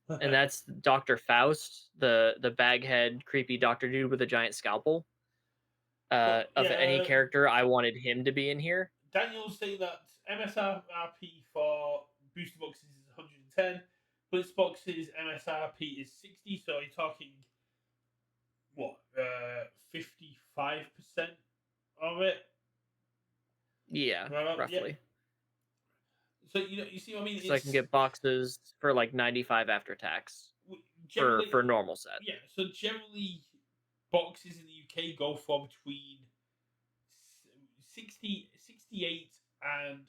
and that's Dr. Faust, the baghead creepy doctor dude with a giant scalpel. Of any character, I wanted him to be in here. Daniel's saying that MSRP for booster boxes is 110, Blitz boxes MSRP is 60. So you're talking what 55% of it. Yeah, Right, roughly. Yeah. So you see what I mean? So I can get boxes for like 95 after tax for normal set. Yeah. So generally, boxes in the UK go for between 68 and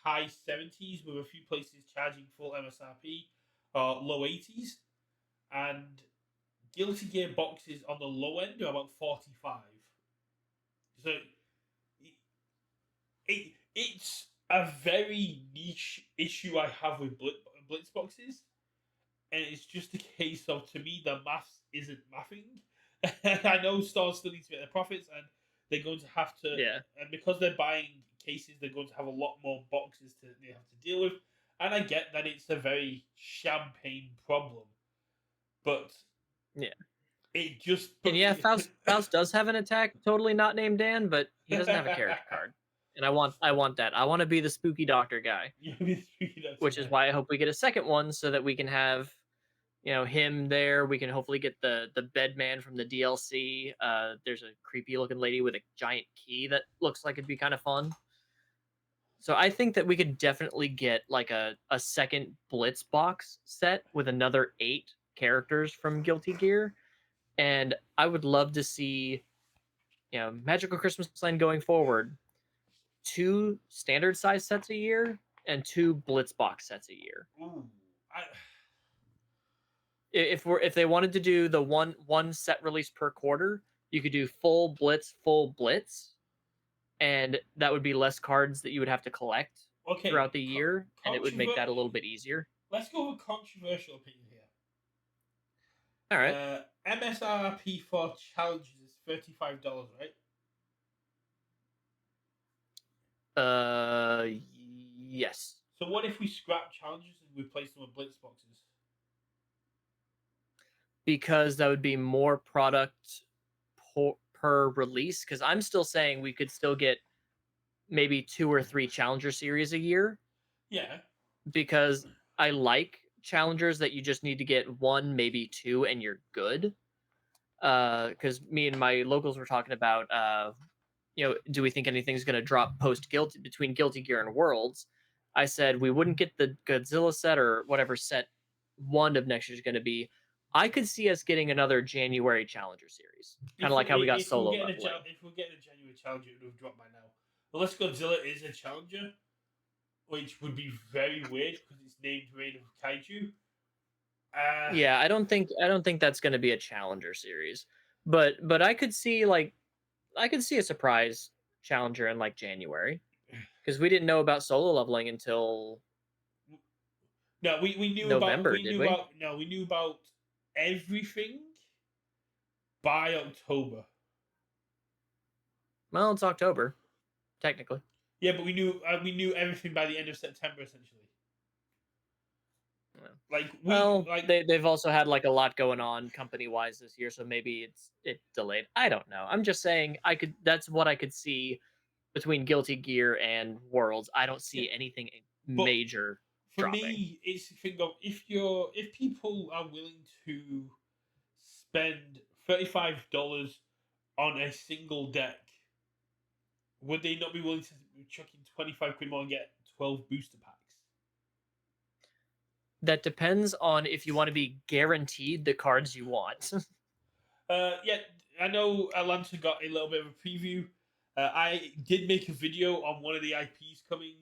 high 70s, with a few places charging full MSRP or low 80s, and Guilty Gear boxes on the low end are about 45. So it's a very niche issue I have with Blitz boxes, and it's just a case of, to me, the maths isn't mathing. I know stores still need to make their profits, and they're going to have to, and because they're buying cases, they're going to have a lot more boxes they have to deal with. And I get that it's a very champagne problem, but yeah, it just and yeah, Faust does have an attack totally not named Dan, but he doesn't have a character card, and I want that. I want to be the spooky doctor guy, which is why I hope we get a second one so that we can have him there. We can hopefully get the bedman from the DLC. There's a creepy looking lady with a giant key that looks like it'd be kind of fun. So I think that we could definitely get like a second Blitz box set with another 8 characters from Guilty Gear. And I would love to see, Magical Christmas Land going forward, 2 standard size sets a year and 2 Blitz box sets a year. Ooh, If they wanted to do the one set release per quarter, you could do full Blitz, and that would be less cards that you would have to collect Okay, throughout the year, and it would make that a little bit easier. let's go with a controversial opinion here. All right. MSRP for challenges is $35, right? Uh, yes, So what if we scrap challenges and replace them with blitz boxes? because that would be more product per release. Because I'm still saying we could still get maybe 2 or 3 Challenger series a year, Yeah. because I like challengers that you just need to get 1, maybe 2, and you're good. Because me and my locals were talking about, do we think anything's going to drop post Guilty between Guilty Gear and Worlds? I said we wouldn't get the Godzilla set or whatever set 1 of next year is going to be. I could see us getting another January Challenger series, kind of like how we got solo leveling. If we're getting a January challenger, it would have dropped by now. Unless Godzilla is a challenger, which would be very weird because it's named Reign of Kaiju. Yeah, I don't think that's going to be a Challenger series, but I could see a surprise Challenger in like January, because we didn't know about solo leveling until No, November, did we? we knew about everything by October. Well, it's October, technically. Yeah, but we knew everything by the end of September essentially. Yeah. Like Well, they've also had like a lot going on company wise this year, so maybe it delayed. I don't know. I'm just saying that's what I could see between Guilty Gear and Worlds. I don't yeah, see anything but major for dropping. me, it's the thing of if people are willing to spend $35 on a single deck, would they not be willing to chuck in 25 quid more and get 12 booster packs? That depends on if you want to be guaranteed the cards you want. Yeah, I know Atlanta got a little bit of a preview. I did make a video on one of the IPs coming,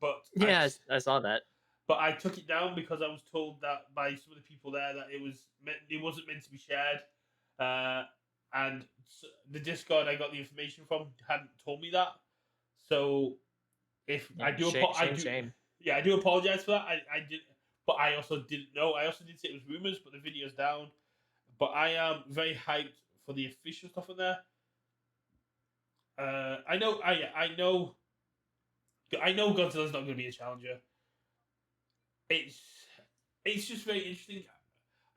but Yeah, I saw that. but I took it down because I was told that by some of the people there that it wasn't meant to be shared, uh, and the Discord I got the information from hadn't told me that. So if Yeah, I do, shame. yeah, I do apologize for that. I did, but I also didn't know. I also did say it was rumors, but the video's down. But I am very hyped for the official stuff in there. I know, I know Godzilla's not going to be a challenger. It's it's just very interesting.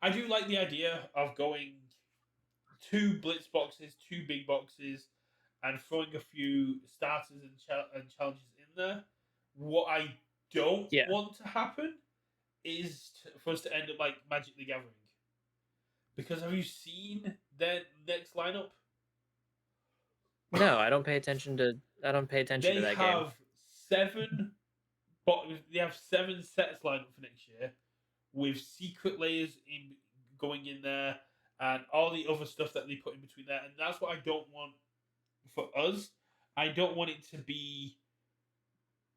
I do like the idea of going 2 blitz boxes, 2 big boxes, and throwing a few starters and challenges in there. What I don't Yeah. want to happen is for us to end up like Magic the Gathering. Because have you seen their next lineup? No, I don't pay attention to They that game. have 7, but they have 7 sets lined up for next year, with secret layers in going in there and all the other stuff that they put in between there. And that's what I don't want for us. I don't want it to be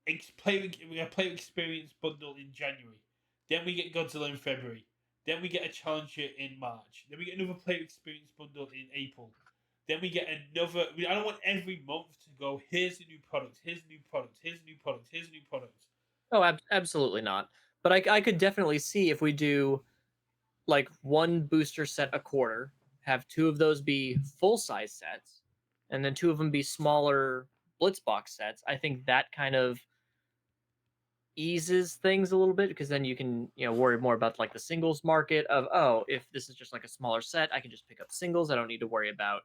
we have player experience bundle in January. Then we get Godzilla in February. Then we get a challenger in March. Then we get another player experience bundle in April. Then we get another. I don't want every month to go. Here's a new product. Here's a new product. Here's a new product. Here's a new product. Oh, absolutely not. But I could definitely see if we do like 1 booster set a quarter, have 2 of those be full size sets, and then 2 of them be smaller Blitzbox sets. I think that kind of eases things a little bit, because then you can worry more about like the singles market of, oh, if this is just like a smaller set, I can just pick up singles. I don't need to worry about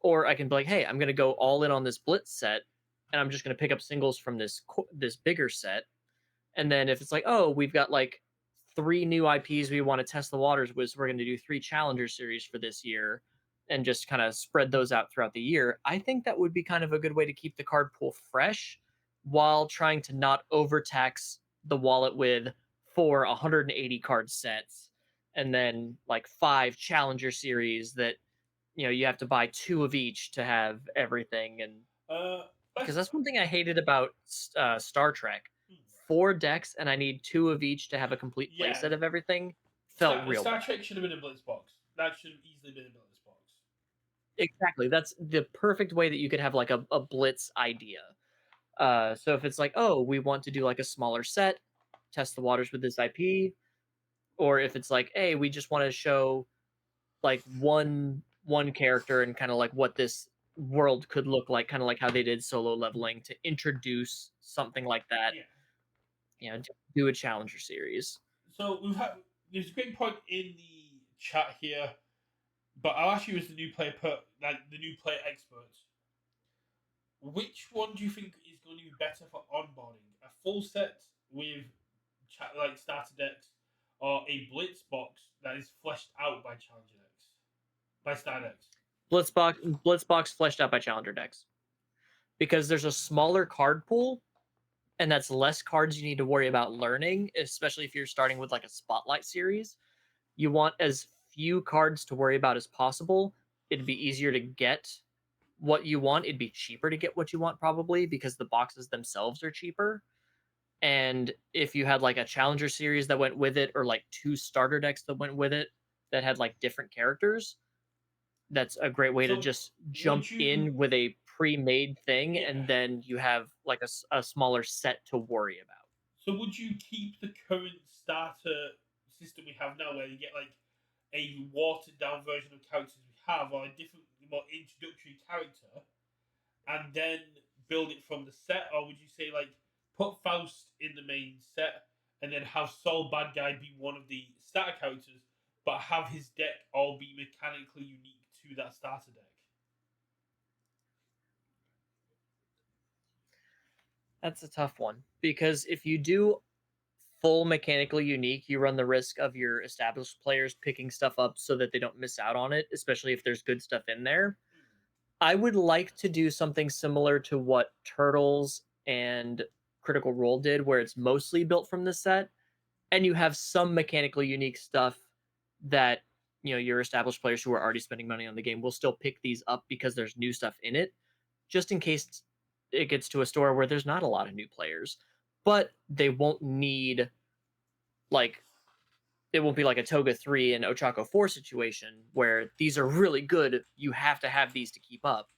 or I can be like, hey, I'm going to go all in on this blitz set, and I'm just going to pick up singles from this bigger set. And then if it's like, oh, we've got like 3 new IPs we want to test the waters with, so we're going to do 3 Challenger series for this year, and just kind of spread those out throughout the year. I think that would be kind of a good way to keep the card pool fresh, while trying to not overtax the wallet with 4 180 card sets, and then like 5 Challenger series that you have to buy 2 of each to have everything. And Uh, because let's, that's one thing I hated about Star Trek. 4 decks, and I need 2 of each to have a complete yeah. playset of everything. Felt real Star bad. Trek should have been a blitz box. That should have easily been a blitz box. Exactly. That's the perfect way that you could have like a blitz idea. So if it's like, oh, we want to do like a smaller set, test the waters with this IP, or if it's like, hey, we just want to show like one character and kind of like what this world could look like, kind of like how they did solo leveling to introduce something like that, Yeah. do a challenger series. So there's a great point in the chat here, but I'll ask you as the new player like the new player expert. Which one do you think is going to be better for onboarding? A full set with like starter decks, or a blitz box that is fleshed out by challenger decks, by star decks? Blitzbox fleshed out by challenger decks, because there's a smaller card pool, and that's less cards you need to worry about learning, especially if you're starting with like a spotlight series. You want as few cards to worry about as possible. It'd be easier to get what you want. It'd be cheaper to get what you want, probably, because the boxes themselves are cheaper. And if you had like a challenger series that went with it, or like two starter decks that went with it that had like different characters, that's a great way to So just jump would you? in with a pre-made thing, Yeah. and then you have like a smaller set to worry about. So would you keep the current starter system we have now, where you get like a watered down version of characters we have, or a different, more introductory character, and then build it from the set? Or would you say like put Faust in the main set and then have Soul Bad Guy be one of the starter characters, but have his deck all be mechanically unique to that starter deck? That's a tough one, because if you do full mechanically unique, you run the risk of your established players picking stuff up so that they don't miss out on it, especially if there's good stuff in there. I would like to do something similar to what Turtles and Critical Role did, where it's mostly built from the set, and you have some mechanically unique stuff that your established players who are already spending money on the game will still pick these up because there's new stuff in it, just in case it gets to a store where there's not a lot of new players, but they won't need like it won't be like a Toga 3 and Ochako 4 situation where these are really good. You have to have these to keep up.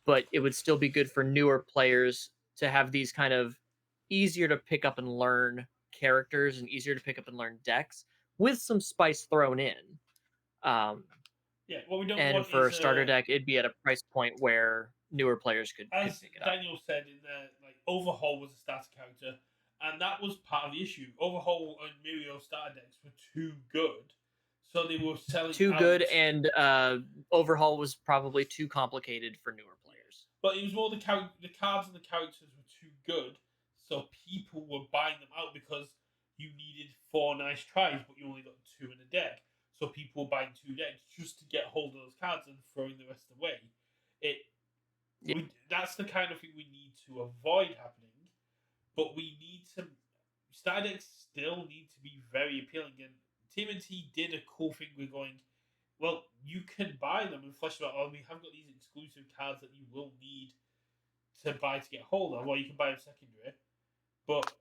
But it would still be good for newer players to have these kind of easier to pick up and learn characters and easier to pick up and learn decks with some spice thrown in. Um, Yeah, what we don't and want for is a starter deck, it'd be at a price point where newer players could as pick it up. Daniel said in there, like Overhaul was a starter character, and that was part of the issue. Overhaul and Mirio starter decks were too good, so they were selling Too out. good, and Overhaul was probably too complicated for newer players. But it was more the cards and the characters were too good, so people were buying them out because you needed four nice tries, but you only got two in a deck. So people were buying two decks just to get hold of those cards and throwing the rest away. It Yeah. that's the kind of thing we need to avoid happening. But we need to starter decks still need to be very appealing. And TMNT did a cool thing with going, well, you can buy them and flesh them out. Oh, we have got these exclusive cards that you will need to buy to get hold of, or you can buy them secondary. But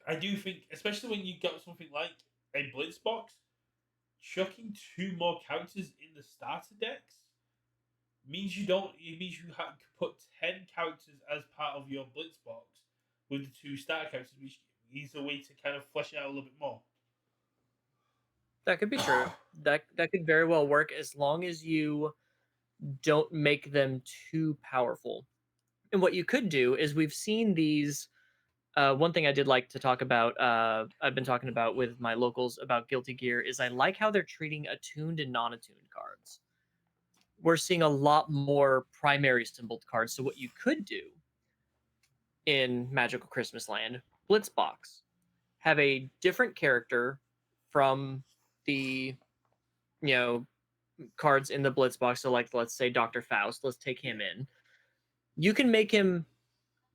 I do think, especially when you got something like a Blitz box, chucking two more characters in the starter decks means you don't. It means you have to put 10 characters as part of your Blitz box with the two starter characters, which is a way to kind of flesh it out a little bit more. That could be true. That could very well work, as long as you don't make them too powerful. And what you could do is, we've seen these. One thing I did like to talk about, I've been talking about with my locals about Guilty Gear, is I like how they're treating attuned and non-attuned cards. We're seeing a lot more primary symboled cards. So what you could do in Magical Christmas Land, Blitzbox, have a different character from the you know cards in the blitz box. So like, let's say Dr. Faust, let's take him in. You can make him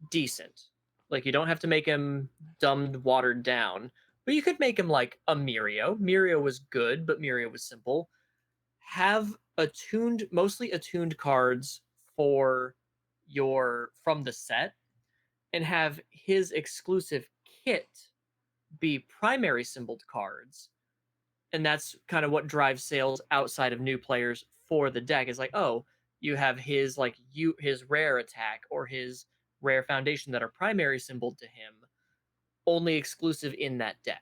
decent. Like, you don't have to make him dumbed, watered down, but you could make him like a Mirio. Mirio was good, but Mirio was simple. Have mostly attuned cards for your from the set, and have his exclusive kit be primary symboled cards, and that's kind of what drives sales outside of new players for the deck. Is like, oh, you have his his rare attack, or his rare foundation that are primary symboled to him, only exclusive in that deck.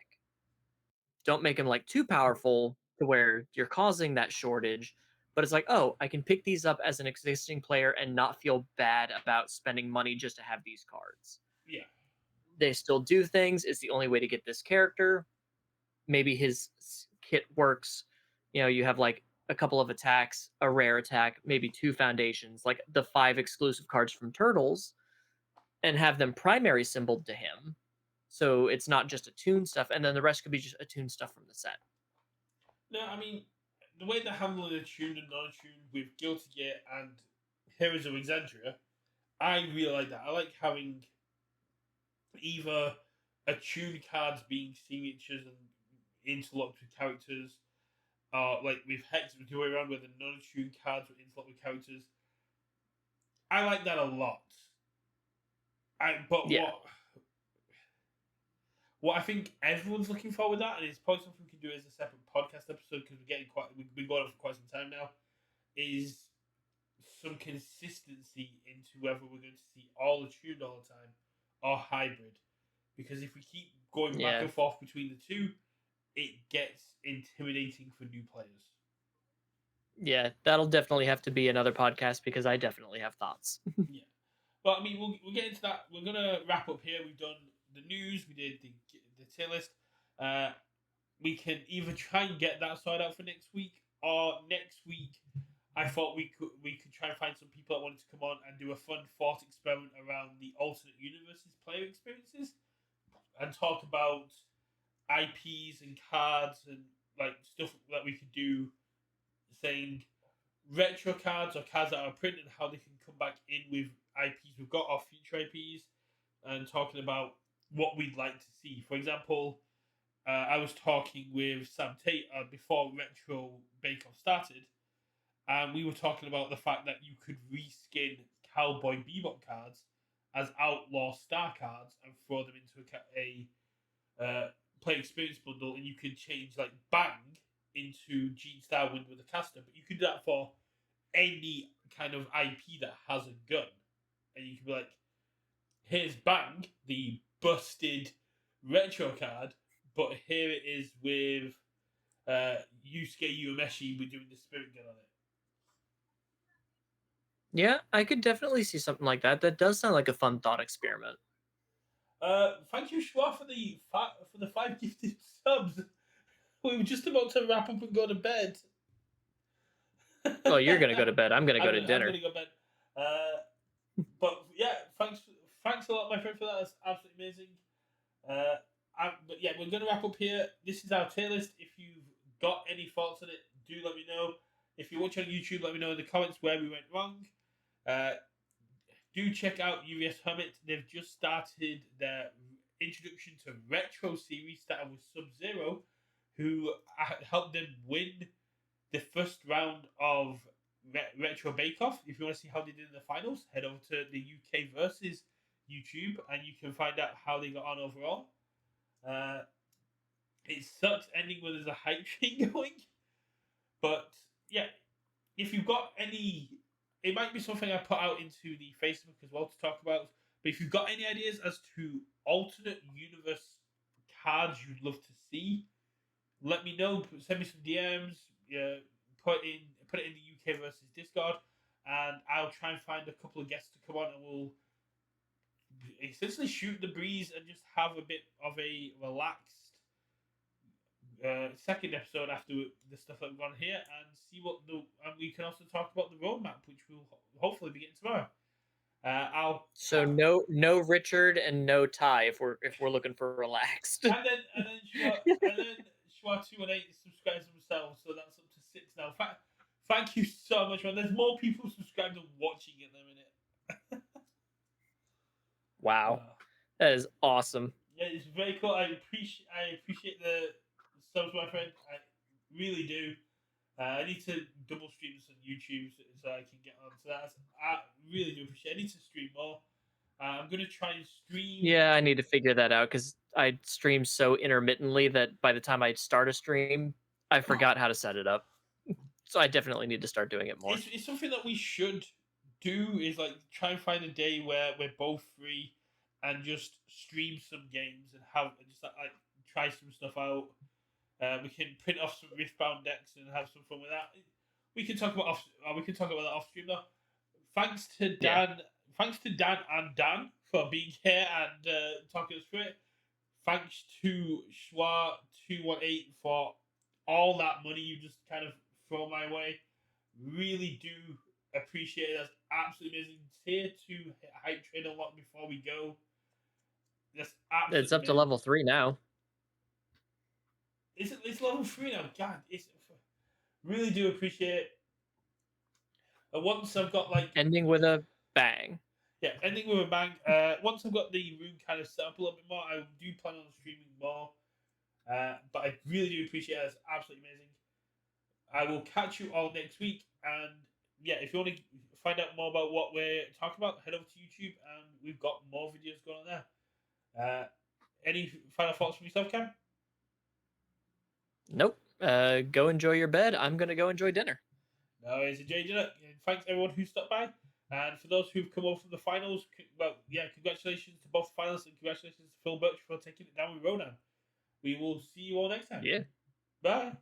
Don't make him like too powerful to where you're causing that shortage, but it's like, oh, I can pick these up as an existing player and not feel bad about spending money just to have these cards. Yeah. They still do things. It's the only way to get this character. Maybe his kit works. You have like a couple of attacks, a rare attack, maybe 2 foundations, like the 5 exclusive cards from Turtles, and have them primary symboled to him. So it's not just attune stuff, and then the rest could be just attune stuff from the set. No, I mean, the way they're handling attuned and non-attuned with Guilty Gear and Heroes of Exandria, I really like that. I like having either attuned cards being signatures and interlocked with characters, like with Hex, the way around where the non-attuned cards were interlocked with characters. I like that a lot. But Yeah. what I think everyone's looking for with that, and it's probably something we can do as a separate podcast episode because we've been going on for quite some time now, is some consistency into whether we're going to see all attuned all the time or hybrid. Because if we keep going back Yeah. and forth between the two, it gets intimidating for new players. Yeah, that'll definitely have to be another podcast because I definitely have thoughts. Yeah. But I mean, we'll get into that. We're going to wrap up here. We've done the news, we did the tier list. We can either try and get that sorted out for next week, or next week I thought we could try and find some people that wanted to come on and do a fun thought experiment around the alternate universes player experiences and talk about IPs and cards and like stuff that we could do, saying retro cards or cards that are printed, how they can come back in with IPs we've got or future IPs, and talking about what we'd like to see. For example, I was talking with Sam Tate before Retro Bake Off started, and we were talking about the fact that you could reskin Cowboy Bebop cards as Outlaw Star cards and throw them into a play experience bundle, and you could change like Bang into Gene Star Wind with a caster, but you could do that for any kind of IP that has a gun, and you could be like, here's Bang, the busted retro card, but here it is with Yusuke Urameshi. We're doing the spirit gun on it. Yeah, I could definitely see something like that. That does sound like a fun thought experiment. Thank you, Schwa, for the 5 gifted subs. We were just about to wrap up and go to bed. Well, you're gonna go to bed. I'm gonna go to I'm dinner. gonna go to bed. But yeah, thanks a lot, my friend, for that. That's absolutely amazing. But yeah, we're gonna wrap up here. This is our tier list. If you've got any thoughts on it, do let me know. If you're watching on YouTube, let me know in the comments where we went wrong. Do check out UVS Hermit. They've just started their introduction to Retro series, starting with Sub-Zero, who helped them win the first round of Retro Bake Off. If you want to see how they did in the finals, head over to the Universus YouTube and you can find out how they got on overall. It sucks ending when there's a hype train going, but yeah, if you've got any, it might be something I put out into the Facebook as well to talk about. But if you've got any ideas as to alternate universe cards you'd love to see, let me know. Send me some DMs. Put it in the UK versus Discord, and I'll try and find a couple of guests to come on, and we'll essentially shoot the breeze and just have a bit of a relaxed second episode after the stuff that we've gone here, and see and we can also talk about the roadmap, which we'll hopefully be getting tomorrow. No Richard and no Ty if we're looking for relaxed. and then Schwa 218 subscribes themselves, so that's up to 6 now. Thank you so much, man. There's more people subscribed than watching at the minute. Wow, that is awesome. Yeah, it's very cool. I appreciate the subs, my friend. I really do. I need to double stream this on YouTube so I can get onto that. I really do appreciate it. I need to stream more. I'm going to try and stream. Yeah, I need to figure that out because I stream so intermittently that by the time I start a stream, I forgot how to set it up. So I definitely need to start doing it more. It's something that we should do is like try and find a day where we're both free and just stream some games and have just like try some stuff out. We can print off some Riftbound decks and have some fun with that. We can talk about we can talk about that off stream though. Thanks to Yeah. Dan, thanks to Dan and Dan for being here and talking us through it. Thanks to Schwa218 for all that money you just kind of throw my way. Really do appreciate it. That's absolutely amazing. Tier 2 hype train unlock before we go. That's absolutely It's up to amazing. level 3 now. It's level 3 now. God, it's really do appreciate it. And once I've got like Ending with a bang. yeah, ending with a bang. Once I've got the room kind of set up a little bit more, I do plan on streaming more. But I really do appreciate it. It's absolutely amazing. I will catch you all next week. And yeah, if you want to find out more about what we're talking about, head over to YouTube and we've got more videos going on there. Any final thoughts from yourself, Cam? Nope. Go enjoy your bed. I'm gonna go enjoy dinner. No, it's enjoy dinner. And thanks everyone who stopped by. And for those who've come over from the finals, well, yeah, congratulations to both finalists and congratulations to Phil Birch for taking it down with Ronan. We will see you all next time. Yeah. Bye.